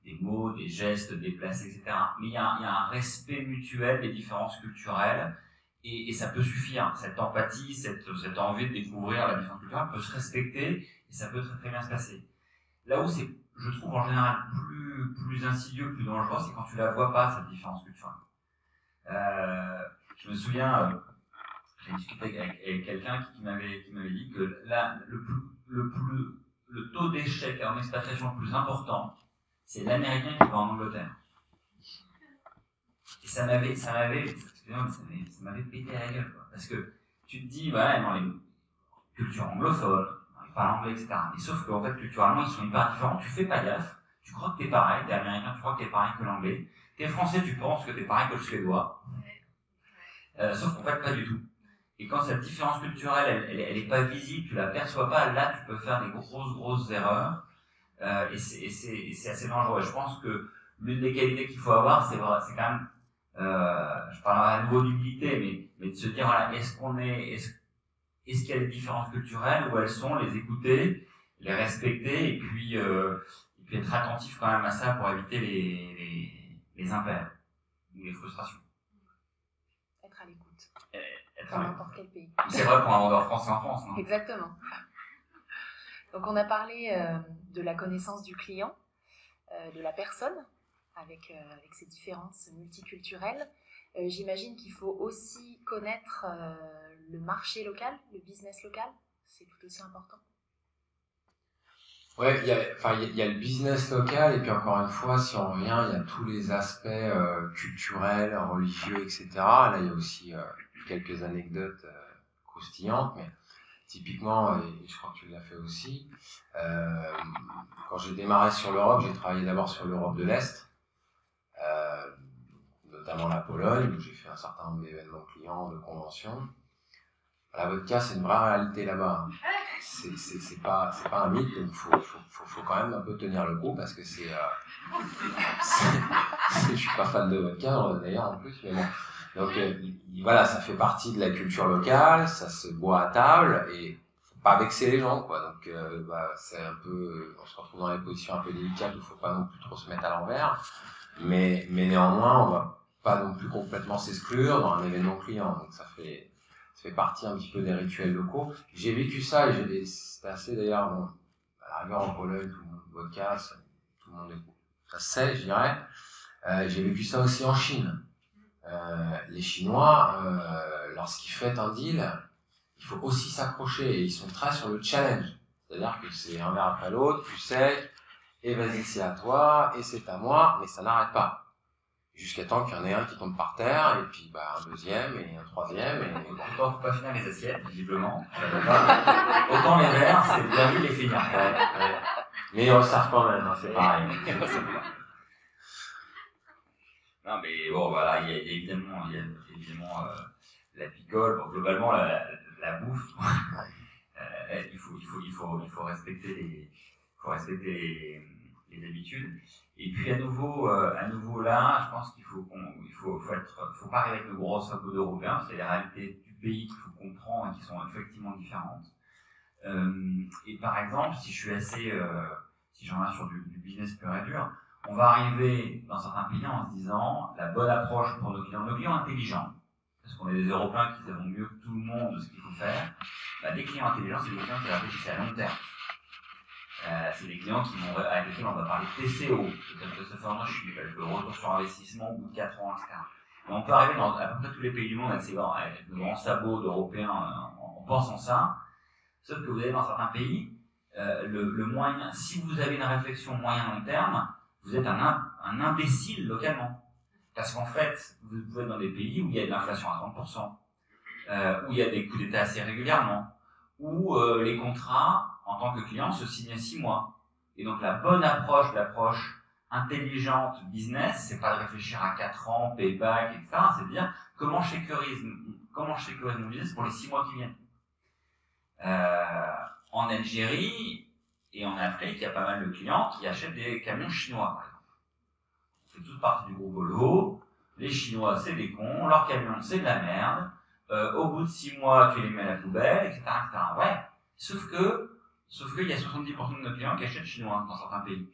des mots, des gestes déplacés, etc. Mais il y a un respect mutuel des différences culturelles, et ça peut suffire. Cette empathie, cette envie de découvrir la différence culturelle peut se respecter, et ça peut très très bien se passer. Là où c'est, je trouve en général plus insidieux, plus dangereux, c'est quand tu la vois pas, cette différence culturelle. Je me souviens, j'ai discuté avec quelqu'un qui m'avait dit que là, le taux d'échec en expatriation le plus important, c'est l'Américain qui va en Angleterre. Et ça m'avait pété à la gueule, quoi. Parce que tu te dis, ouais, dans les cultures anglophones, parlent anglais, etc. Mais sauf qu'en fait, culturellement, ils sont hyper différents. Tu fais pas gaffe. Tu crois que t'es pareil. T'es américain, tu crois que t'es pareil que l'anglais. T'es français, tu penses que t'es pareil que le suédois. Sauf qu'en fait, pas du tout. Et quand cette différence culturelle, elle est pas visible, tu la perçois pas, là, tu peux faire des grosses erreurs. Et c'est assez dangereux. Et je pense que l'une des qualités qu'il faut avoir, c'est quand même, je parlerai à nouveau d'humilité, mais de se dire, voilà, est-ce qu'il y a des différences culturelles, où elles sont, les écouter, les respecter, et puis être attentif quand même à ça pour éviter les impairs ou les frustrations. dans n'importe quel pays. C'est vrai pour un vendeur français en France, non? Exactement. Donc on a parlé de la connaissance du client, de la personne, avec ses différences multiculturelles. J'imagine qu'il faut aussi connaître le marché local, le business local. C'est tout aussi important. Ouais, il y a le business local, et puis encore une fois, si on revient, il y a tous les aspects culturels, religieux, etc. Là, il y a aussi quelques anecdotes croustillantes, mais typiquement, et je crois que tu l'as fait aussi, quand j'ai démarré sur l'Europe, j'ai travaillé d'abord sur l'Europe de l'Est, notamment la Pologne, où j'ai fait un certain nombre d'événements clients, de conventions. La vodka, c'est une vraie réalité là-bas. C'est pas un mythe, donc faut quand même un peu tenir le coup, parce que je suis pas fan de vodka d'ailleurs en plus, mais bon. Donc voilà, ça fait partie de la culture locale, ça se boit à table, et faut pas vexer les gens, quoi. Donc c'est un peu, on se retrouve dans des positions un peu délicates où il faut pas non plus trop se mettre à l'envers, mais néanmoins on va pas non plus complètement s'exclure dans un événement client, donc ça fait partie un petit peu des rituels locaux. J'ai vécu ça, et c'était assez d'ailleurs, bon, à la rigueur en Pologne, tout le monde vodka, tout le monde ça sait, je dirais. J'ai vécu ça aussi en Chine. Les Chinois, lorsqu'ils fêtent un deal, il faut aussi s'accrocher, et ils sont très sur le challenge. C'est-à-dire que c'est un verre après l'autre, plus sec, et vas-y c'est à toi, et c'est à moi, mais ça n'arrête pas. Jusqu'à temps qu'il y en ait un qui tombe par terre, et puis un deuxième, et un troisième, et... Autant faut pas finir les assiettes, visiblement. Autant les verres, c'est bien vu les finir. Ouais. Mais ils resservent quand même, hein, c'est pareil. Non mais bon voilà, il y a évidemment la picole, bon, globalement la bouffe, il faut respecter les habitudes. Et puis à nouveau là, je pense qu'il faut pas arriver avec le gros sabots d'Européens, c'est les réalités du pays qu'il faut comprendre et qui sont effectivement différentes. Et par exemple, si j'en viens sur du business pur et dur, on va arriver dans certains pays en se disant la bonne approche pour nos clients intelligents, parce qu'on est des Européens qui savent mieux que tout le monde de ce qu'il faut faire. Des clients intelligents, c'est des clients qui réfléchissent à long terme. C'est des clients avec lesquels on va parler TCO, de ce ownership, le retour sur investissement au bout de 4 ans, etc. Et on peut arriver dans à peu près tous les pays du monde avec nos grands sabots d'Européens en pensant ça, sauf que vous avez dans certains pays, le moyen, si vous avez une réflexion moyen-long terme, vous êtes un imbécile localement. Parce qu'en fait, vous pouvez être dans des pays où il y a de l'inflation à 30%, où il y a des coups d'État assez régulièrement, où les contrats, en tant que client, se signent à 6 mois. Et donc la bonne approche, l'approche intelligente business, c'est pas de réfléchir à 4 ans, payback, etc. C'est de dire comment je sécurise mon business pour les 6 mois qui viennent. En Algérie et en Afrique, il y a pas mal de clients qui achètent des camions chinois, par exemple. C'est toute partie du groupe Volvo. Les Chinois, c'est des cons. Leurs camions, c'est de la merde. Au bout de 6 mois, tu les mets à la poubelle, etc., etc. Ouais. Sauf qu'il y a 70% de nos clients qui achètent chinois dans certains pays.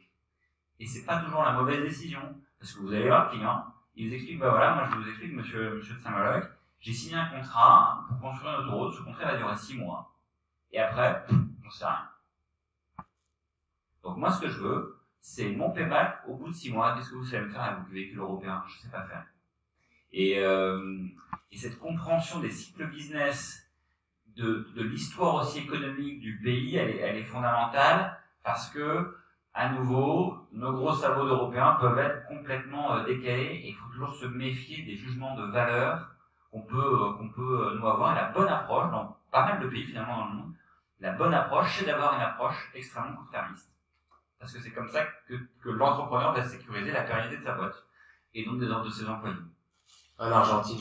Et c'est pas toujours la mauvaise décision. Parce que vous allez voir le client, il vous explique, voilà, moi je vous explique, monsieur de Saint-Maloc, j'ai signé un contrat pour construire une autoroute, ce contrat va durer 6 mois. Et après, on sait rien. Donc moi ce que je veux, c'est mon payback au bout de 6 mois. Qu'est-ce que vous savez me faire avec vos véhicules européens? Je sais pas faire. Et cette compréhension des cycles business, de l'histoire aussi économique du pays, elle est fondamentale, parce que, à nouveau, nos gros sabots d'Européens peuvent être complètement décalés, et il faut toujours se méfier des jugements de valeur qu'on peut nous avoir. Et la bonne approche, dans pas mal de pays finalement dans le monde, la bonne approche, c'est d'avoir une approche extrêmement court-termiste. Parce que c'est comme ça que l'entrepreneur va sécuriser la pérennité de sa boîte, et donc de ses employés. En Argentine,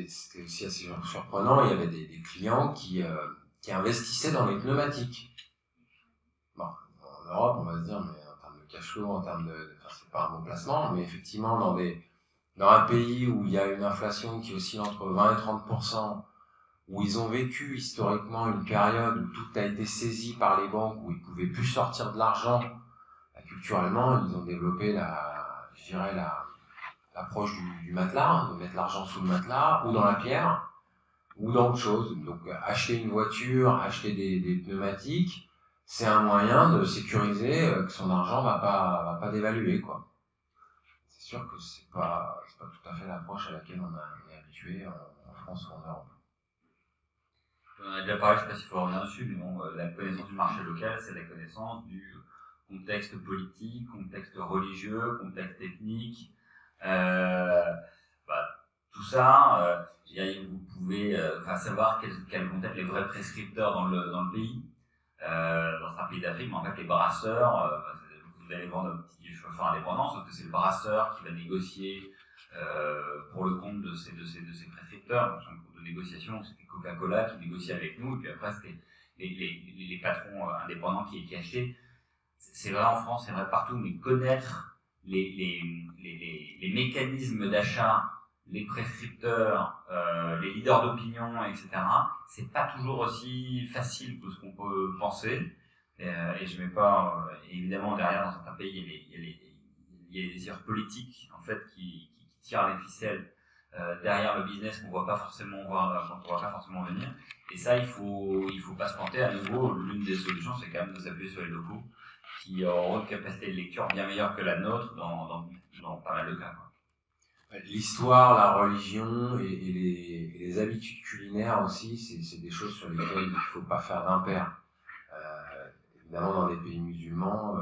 c'était aussi assez surprenant, il y avait des clients qui investissaient dans les pneumatiques. Bon, en Europe, on va se dire, mais en termes de cash flow, en termes c'est pas un bon placement, mais effectivement, dans un pays où il y a une inflation qui oscille entre 20 et 30%, où ils ont vécu historiquement une période où tout a été saisi par les banques, où ils pouvaient plus sortir de l'argent, culturellement, ils ont développé l'approche du matelas, de mettre l'argent sous le matelas ou dans la pierre. ou dans autre chose. Donc acheter une voiture, acheter des pneumatiques, c'est un moyen de sécuriser que son argent va pas dévaluer, quoi. C'est sûr que c'est pas tout à fait l'approche à laquelle on est habitué en France ou en Europe. On a déjà parlé, je ne sais pas s'il faut revenir dessus, mais bon, la connaissance du marché local, c'est la connaissance du contexte politique, contexte religieux, contexte ethnique. Tout ça, vous pouvez savoir quels vont être les vrais prescripteurs dans le pays. Dans certains pays d'Afrique, mais en fait, les brasseurs, vous allez vendre un petit chauffeur indépendant, sauf que c'est le brasseur qui va négocier pour le compte de ces prescripteurs. Donc, de négociation, c'était Coca-Cola qui négociait avec nous, et puis après, c'était les patrons indépendants qui achetaient. C'est vrai en France, c'est vrai partout, mais connaître les mécanismes d'achat, les prescripteurs, les leaders d'opinion, etc., c'est pas toujours aussi facile que ce qu'on peut penser. Et je mets pas, évidemment, derrière, dans certains pays, il y a les désirs politiques, en fait, qui tirent les ficelles derrière le business qu'on voit pas forcément venir. Et ça, il faut pas se planter. À nouveau, l'une des solutions, c'est quand même de s'appuyer sur les locaux, qui auront une capacité de lecture bien meilleure que la nôtre dans pas mal de cas, quoi. L'histoire, la religion et les habitudes culinaires aussi, c'est des choses sur lesquelles il ne faut pas faire d'impair. Évidemment, dans des pays musulmans,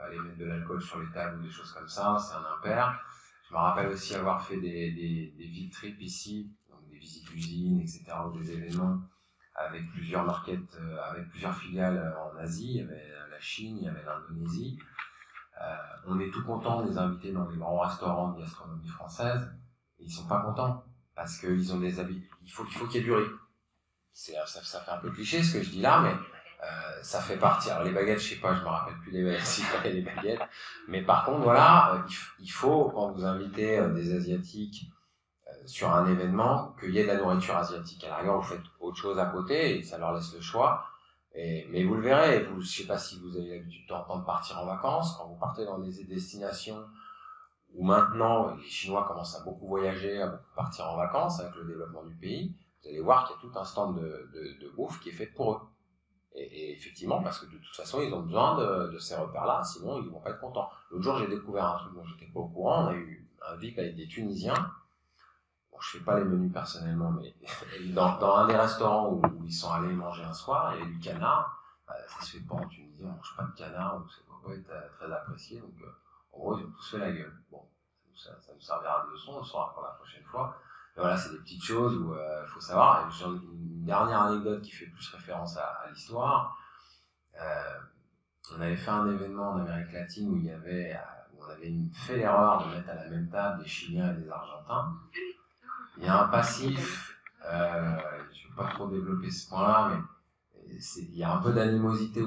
aller mettre de l'alcool sur les tables ou des choses comme ça, c'est un impair. Je me rappelle aussi avoir fait des field trips ici, donc des visites d'usines, etc., ou des événements avec plusieurs markets, avec plusieurs filiales en Asie. Il y avait la Chine, il y avait l'Indonésie. On est tout content de les inviter dans les grands restaurants de gastronomie française, et ils sont pas contents parce qu'ils ont des habitudes. Il faut qu'il y ait du riz. Ça fait un peu cliché ce que je dis là, mais ça fait partie. Alors les baguettes, je sais pas, je me rappelle plus des baguettes, s'il fallait des baguettes. Mais par contre, voilà, il faut, quand vous invitez des Asiatiques sur un événement, qu'il y ait de la nourriture asiatique. À la rigueur, vous faites autre chose à côté et ça leur laisse le choix. Mais vous le verrez, je sais pas si vous avez l'habitude de partir en vacances, quand vous partez dans des destinations où maintenant les Chinois commencent à beaucoup voyager, à beaucoup partir en vacances avec le développement du pays, vous allez voir qu'il y a tout un stand de bouffe qui est fait pour eux. Et effectivement, parce que de toute façon, ils ont besoin de ces repères-là, sinon ils vont pas être contents. L'autre jour, j'ai découvert un truc dont j'étais pas au courant, on a eu un VIP avec des Tunisiens. Bon, je fais pas les menus personnellement, mais dans un des restaurants où ils sont allés manger un soir, il y avait du canard. Ça se fait pas en Tunisie, on mange pas de canard, donc ça doit pas être très apprécié. Donc, en gros, ils ont tous fait la gueule. Bon, ça nous servira de leçon, on le saura pour la prochaine fois. Mais voilà, c'est des petites choses où il faut savoir. Et j'ai une dernière anecdote qui fait plus référence à l'histoire. On avait fait un événement en Amérique latine où on avait fait l'erreur de mettre à la même table des Chiliens et des Argentins. Il y a un passif, je ne vais pas trop développer ce point-là, mais il y a un peu d'animosité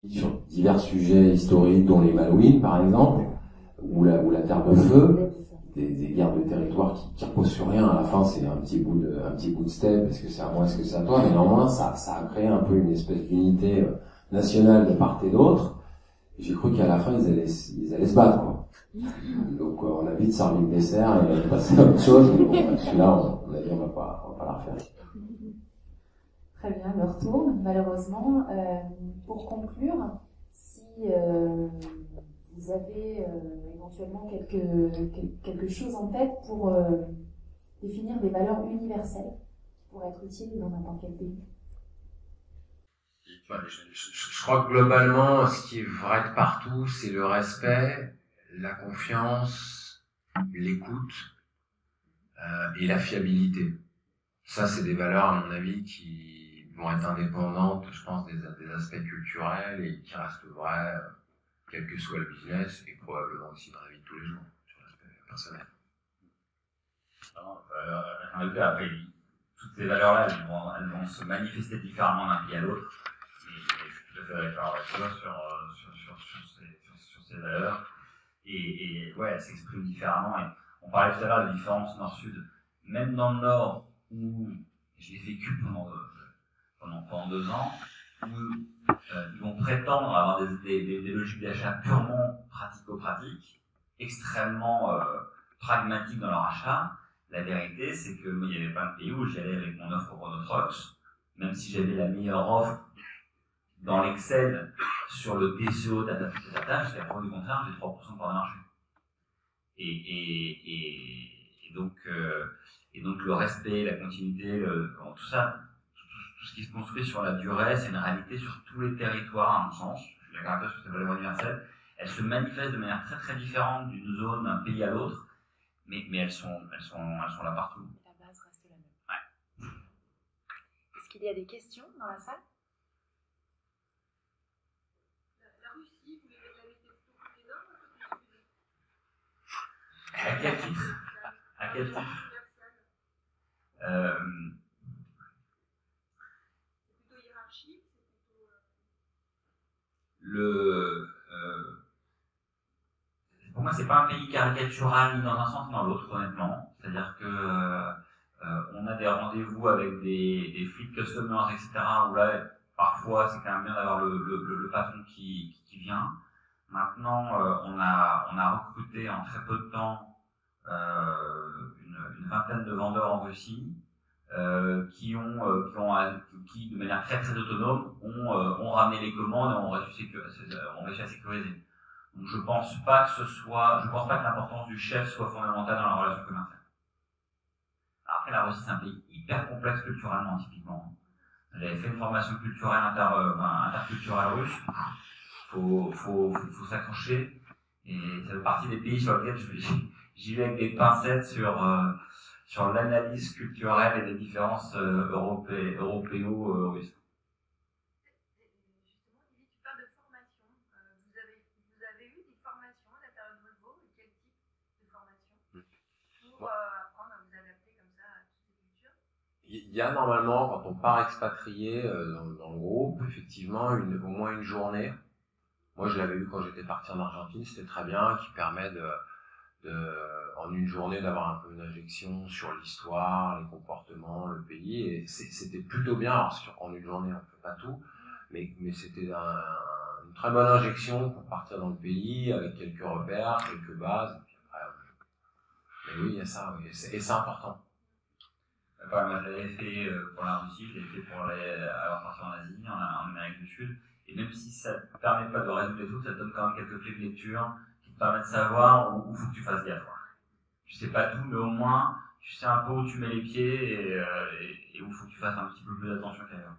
sur divers sujets historiques, dont les Malouines par exemple, ou la Terre de Feu, des guerres de territoire qui reposent sur rien. À la fin, c'est un petit bout de steak, est-ce que c'est à moi, est-ce que c'est à toi, mais néanmoins, ça a créé un peu une espèce d'unité nationale de part et d'autre. J'ai cru qu'à la fin, ils allaient se battre, quoi. Donc, on a vite servi le dessert et on a passé à autre chose. Mais bon, celui-là, on a dit, on va pas la refaire. Très bien, le retour, malheureusement. Pour conclure, si vous avez éventuellement quelque chose en tête pour définir des valeurs universelles qui pourraient être utiles dans n'importe quel pays. Je crois que globalement, ce qui est vrai de partout, c'est le respect, la confiance, l'écoute et la fiabilité. Ça, c'est des valeurs, à mon avis, qui vont être indépendantes, je pense, des aspects culturels et qui restent vrais, quel que soit le business et probablement aussi dans la vie de tous les jours, sur l'aspect personnel. Après, toutes ces valeurs-là, elles vont se manifester différemment d'un pays à l'autre. Et je suis tout à fait d'accord avec toi sur ces valeurs. Et ouais, elles s'expriment différemment. Et on parlait tout à l'heure de différences nord-sud. Même dans le nord, où je l'ai vécu pendant 2 ans, où ils vont prétendre avoir des logiques d'achat purement pratico-pratiques, extrêmement pragmatiques dans leur achat, La vérité, c'est que moi, il y avait plein de pays où j'y allais avec mon offre Chronotrox, même si j'avais la meilleure offre dans l'Excel sur le TCO data, jusqu'à preuve du contraire, j'ai 3% de part de marché. Et donc le respect, la continuité, tout ça, tout ce qui se construit sur la durée, c'est une réalité sur tous les territoires, à mon sens. Je suis d'accord avec toi sur cette valeur universelle. Elles se manifestent de manière très très différente d'une zone, d'un pays à l'autre, mais elles sont là partout. La base reste la même. Ouais. Est-ce qu'il y a des questions dans la salle? La Russie, vous voulez mettre la météo pour les hommes? À quel titre? À quel titre? C'est plutôt hiérarchique, c'est plutôt... Pour moi, c'est pas un pays caricatural ni dans un sens ni dans l'autre, honnêtement. C'est-à-dire que on a des rendez-vous avec des fleet customers, etc., où là, parfois, c'est quand même bien d'avoir le patron qui vient. Maintenant, on a recruté en très peu de temps une vingtaine de vendeurs en Russie qui, de manière très très autonome, ont ramené les commandes et ont réussi à sécuriser. Donc je pense pas que l'importance du chef soit fondamentale dans la relation commerciale. Après, la Russie, c'est un pays hyper complexe culturellement, typiquement. J'avais fait une formation culturelle interculturelle russe. Faut s'accrocher. Et ça fait partie des pays sur lesquels j'y vais avec des pincettes sur l'analyse culturelle et des différences européo-russes. Justement, Lily, tu parles de formation. Vous avez eu des formations à l'intérieur de votre groupe? Quel type de formation pour apprendre à vous adapter comme ça à toutes ces cultures? Il y a normalement, quand on part expatrié dans le groupe, effectivement, au moins une journée. Moi, je l'avais eu quand j'étais parti en Argentine, c'était très bien, qui permet en une journée d'avoir un peu une injection sur l'histoire, les comportements, le pays, et c'était plutôt bien. Alors, en une journée, on ne fait pas tout, mais c'était une très bonne injection pour partir dans le pays, avec quelques repères, quelques bases, et puis après, mais oui, il y a ça, oui, et c'est important. Moi, je l'avais fait pour la Russie, je l'avais fait pour alors partir en Asie, en Amérique du Sud, et même si ça ne te permet pas de résoudre les trucs, ça te donne quand même quelques clés de lecture qui te permettent de savoir où faut que tu fasses gaffe. Tu sais pas tout, mais au moins tu sais un peu où tu mets les pieds et où il faut que tu fasses un petit peu plus d'attention qu'ailleurs.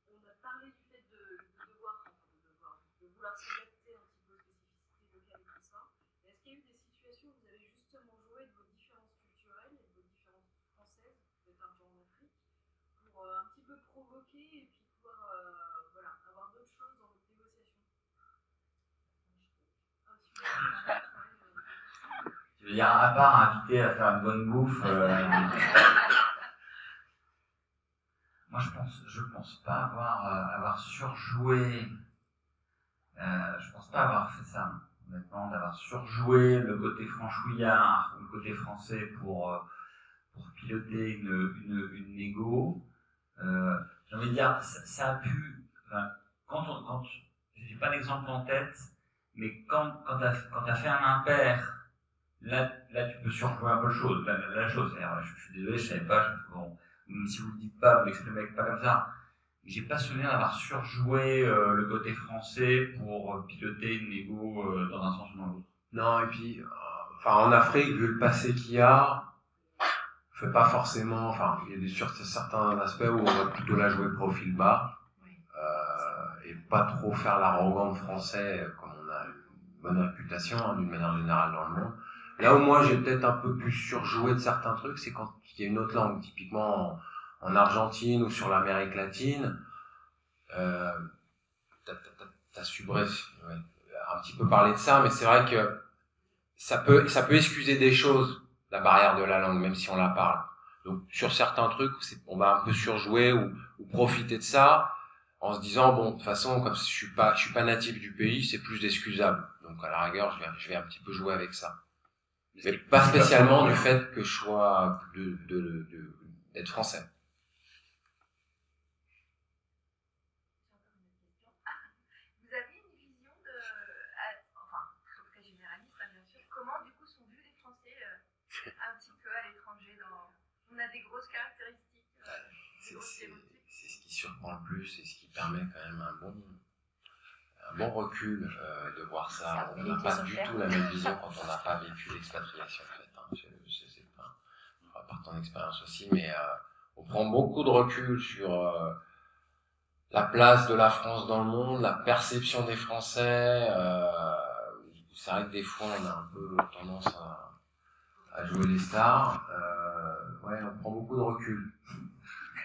On a parlé du fait de vouloir s'adapter un petit peu aux spécificités locales et tout ça. Est-ce qu'il y a eu des situations où vous avez justement joué de vos différences culturelles et de vos différences françaises, peut-être un peu en Afrique, pour un petit peu provoquer et puis pouvoir avoir d'autres choses dans votre négociation? Tu veux dire, à part inviter à faire une bonne bouffe, moi je pense pas avoir surjoué, je pense pas avoir fait ça, honnêtement, d'avoir surjoué le côté franchouillard, le côté français pour piloter une négo. J'ai envie de dire, ça a pu, j'ai pas d'exemple en tête, mais quand t'as fait un impair, là tu peux surjouer un peu la chose. Je suis désolé, je savais pas, même si vous le dites pas, vous l'exprimez pas comme ça. J'ai pas souvenir d'avoir surjoué le côté français pour piloter une négo dans un sens ou dans l'autre. Non, et puis, en Afrique, vu le passé qu'il y a, on fait pas forcément, il y a certains aspects où on va plutôt la jouer profil bas, et pas trop faire l'arrogant français, comme on a une bonne réputation, d'une manière générale dans le monde. Là où moi j'ai peut-être un peu plus surjoué de certains trucs, c'est quand il y a une autre langue, typiquement en Argentine ou sur l'Amérique latine, t'as su, bref, un petit peu parler de ça, mais c'est vrai que ça peut excuser des choses, la barrière de la langue, même si on la parle. Donc sur certains trucs, on va un peu surjouer ou profiter de ça, en se disant, bon, de toute façon, comme je suis pas natif du pays, c'est plus excusable. Donc à la rigueur, je vais un petit peu jouer avec ça. Mais pas spécialement du fait que je sois d'être français. Vous avez une vision On a des grosses caractéristiques. C'est ce qui surprend le plus et ce qui permet quand même un bon recul de voir ça. On n'a pas du tout la même vision quand on n'a pas vécu l'expatriation en fait. Je sais pas, par ton expérience aussi, mais on prend beaucoup de recul sur la place de la France dans le monde, la perception des Français. C'est vrai que des fois on a un peu tendance à jouer les stars. Ouais, on prend beaucoup de recul.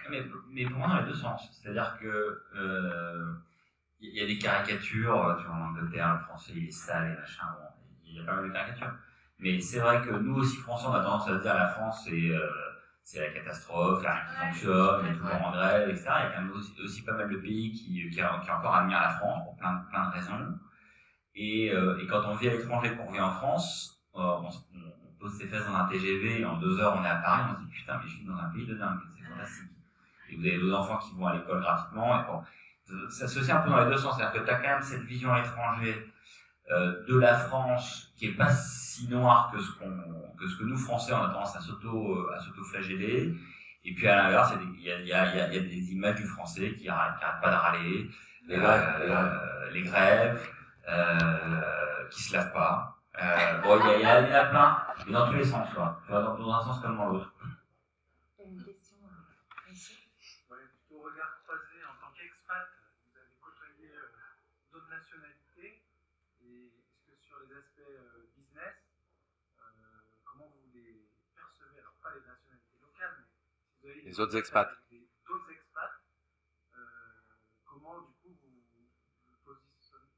Mais pour moi dans les deux sens. C'est-à-dire que il y a des caricatures, tu vois, en Angleterre, le français il est sale et machin, bon, il y a pas mal de caricatures. Mais c'est vrai que nous aussi Français, on a tendance à se dire la France c'est la catastrophe, rien qui fonctionne, il est toujours en grève, etc. Il y a quand même aussi pas mal de pays qui encore admirent la France pour plein de raisons. Et quand on vit à l'étranger, qu'on revient en France, on pose ses fesses dans un TGV et en 2 heures on est à Paris, on se dit putain mais je suis dans un pays de dingue, c'est fantastique. Et vous avez 2 enfants qui vont à l'école gratuitement, et bon, ça se fait un peu dans les deux sens, c'est-à-dire que tu as quand même cette vision à l'étranger de la France qui est pas si noire que ce que nous Français on a tendance à s'auto-flageller, et puis à l'inverse il y a des images du Français qui arrêtent pas de râler, les grèves, qui se lavent pas, bon il y en a plein, et dans tous les sens quoi, dans un sens comme dans l'autre. Il y a une question ici. Ouais, plutôt regard croisé en tant qu'expat, vous avez côtoyé d'autres nationalités, et est-ce que sur les aspects business, comment vous les percevez, alors pas les nationalités locales, mais si vous avez les autres expats. D'autres expats, comment du coup vous positionnez?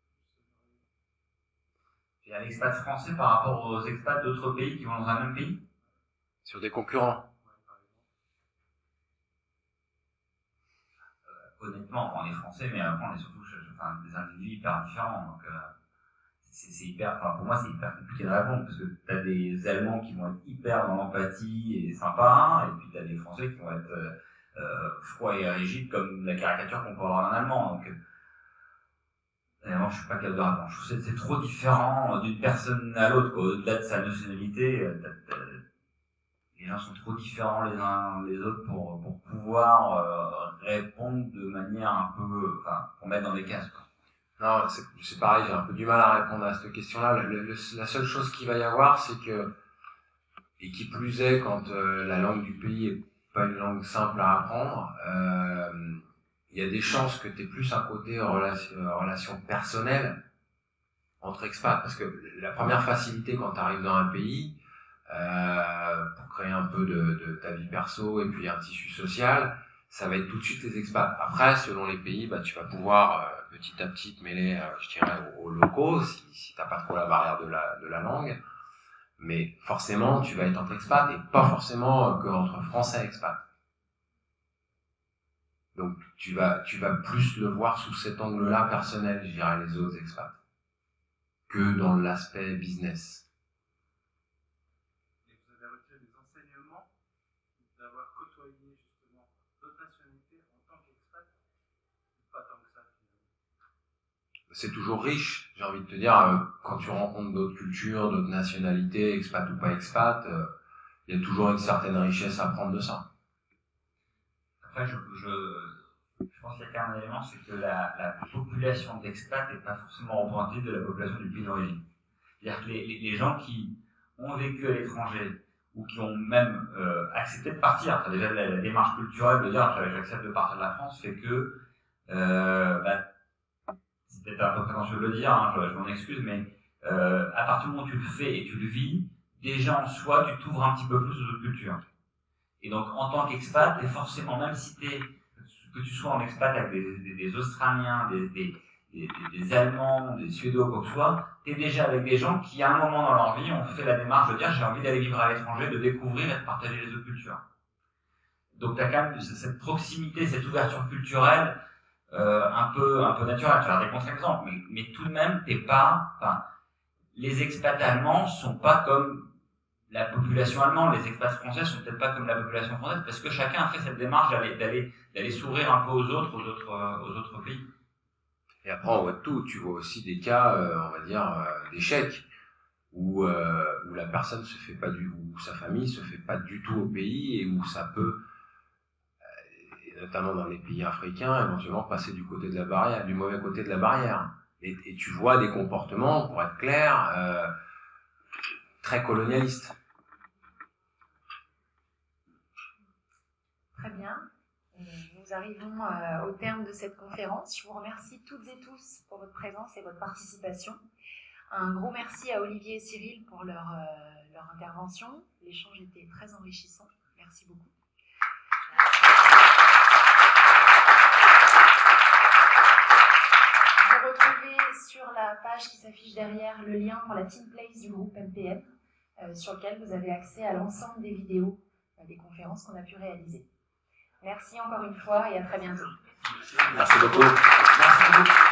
Il y a l'expat français par rapport aux expats d'autres pays qui vont dans un même pays? Sur des concurrents. Honnêtement, on est français, mais après on est surtout des individus hyper différents. Donc c'est hyper, pour moi c'est hyper compliqué de répondre, parce que tu as des Allemands qui vont être hyper dans l'empathie et sympas, et puis tu as des Français qui vont être froids et rigides comme la caricature qu'on peut avoir d'un Allemand. Donc évidemment, je suis pas capable de répondre. Je trouve que c'est trop différent d'une personne à l'autre, au-delà de sa nationalité. Les gens sont trop différents les uns des autres pour pouvoir répondre de manière un peu, pour mettre dans des cases, quoi. Non, c'est pareil, j'ai un peu du mal à répondre à cette question-là. La seule chose qu'il va y avoir, c'est que, et qui plus est quand la langue du pays est pas une langue simple à apprendre, il y a des chances que tu aies plus un côté relation personnelle entre expats. Parce que la première facilité quand tu arrives dans un pays, pour créer un peu de ta vie perso et puis un tissu social, ça va être tout de suite les expats. Après, selon les pays, tu vas pouvoir petit à petit te mêler, je dirais, aux locaux, si t'as pas trop la barrière de la langue. Mais forcément, tu vas être entre expats et pas forcément qu'entre Français expats. Donc, tu vas plus le voir sous cet angle-là personnel, je dirais, les autres expats, que dans l'aspect business. Et vous avez retiré des enseignements d'avoir côtoyé justement d'autres nationalités en tant qu'expat, pas tant que ça finalement? C'est toujours riche, j'ai envie de te dire, quand tu rencontres d'autres cultures, d'autres nationalités, expat ou pas expat, il y a toujours une certaine richesse à prendre de ça. Après, je pense qu'il y a quand même un élément, c'est que la population d'expats n'est pas forcément représentative de la population du pays d'origine. C'est-à-dire que les gens qui ont vécu à l'étranger, ou qui ont même accepté de partir, déjà la démarche culturelle de dire j'accepte de partir de la France, fait que, c'est peut-être un peu prétentieux de le dire, hein, je m'en excuse, mais à partir du moment où tu le fais et tu le vis, déjà en soi, tu t'ouvres un petit peu plus aux autres cultures. Et donc, en tant qu'expat, t'es forcément, même si que tu sois en expat avec des Australiens, des Allemands, des Suédois, quoi que ce soit, t'es déjà avec des gens qui, à un moment dans leur vie, ont fait la démarche de dire j'ai envie d'aller vivre à l'étranger, de découvrir et de partager les autres cultures. Donc, t'as quand même cette proximité, cette ouverture culturelle, un peu naturelle. Tu as des contre-exemples, mais tout de même, les expats allemands sont pas comme la population allemande, les expats français sont peut-être pas comme la population française, parce que chacun a fait cette démarche d'aller s'ouvrir un peu aux autres pays. Et après, on voit tout. Tu vois aussi des cas, on va dire, d'échecs. où la personne se fait pas où sa famille se fait pas du tout au pays et où ça peut, et notamment dans les pays africains, éventuellement passer du côté de la barrière, du mauvais côté de la barrière. Et tu vois des comportements, pour être clair, très colonialistes. Très bien. Nous arrivons au terme de cette conférence. Je vous remercie toutes et tous pour votre présence et votre participation. Un gros merci à Olivier et Cyril pour leur intervention. L'échange était très enrichissant. Merci beaucoup. Vous retrouvez sur la page qui s'affiche derrière le lien pour la Team Place du groupe MPM, sur lequel vous avez accès à l'ensemble des vidéos des conférences qu'on a pu réaliser. Merci encore une fois et à très bientôt. Merci beaucoup. Merci beaucoup.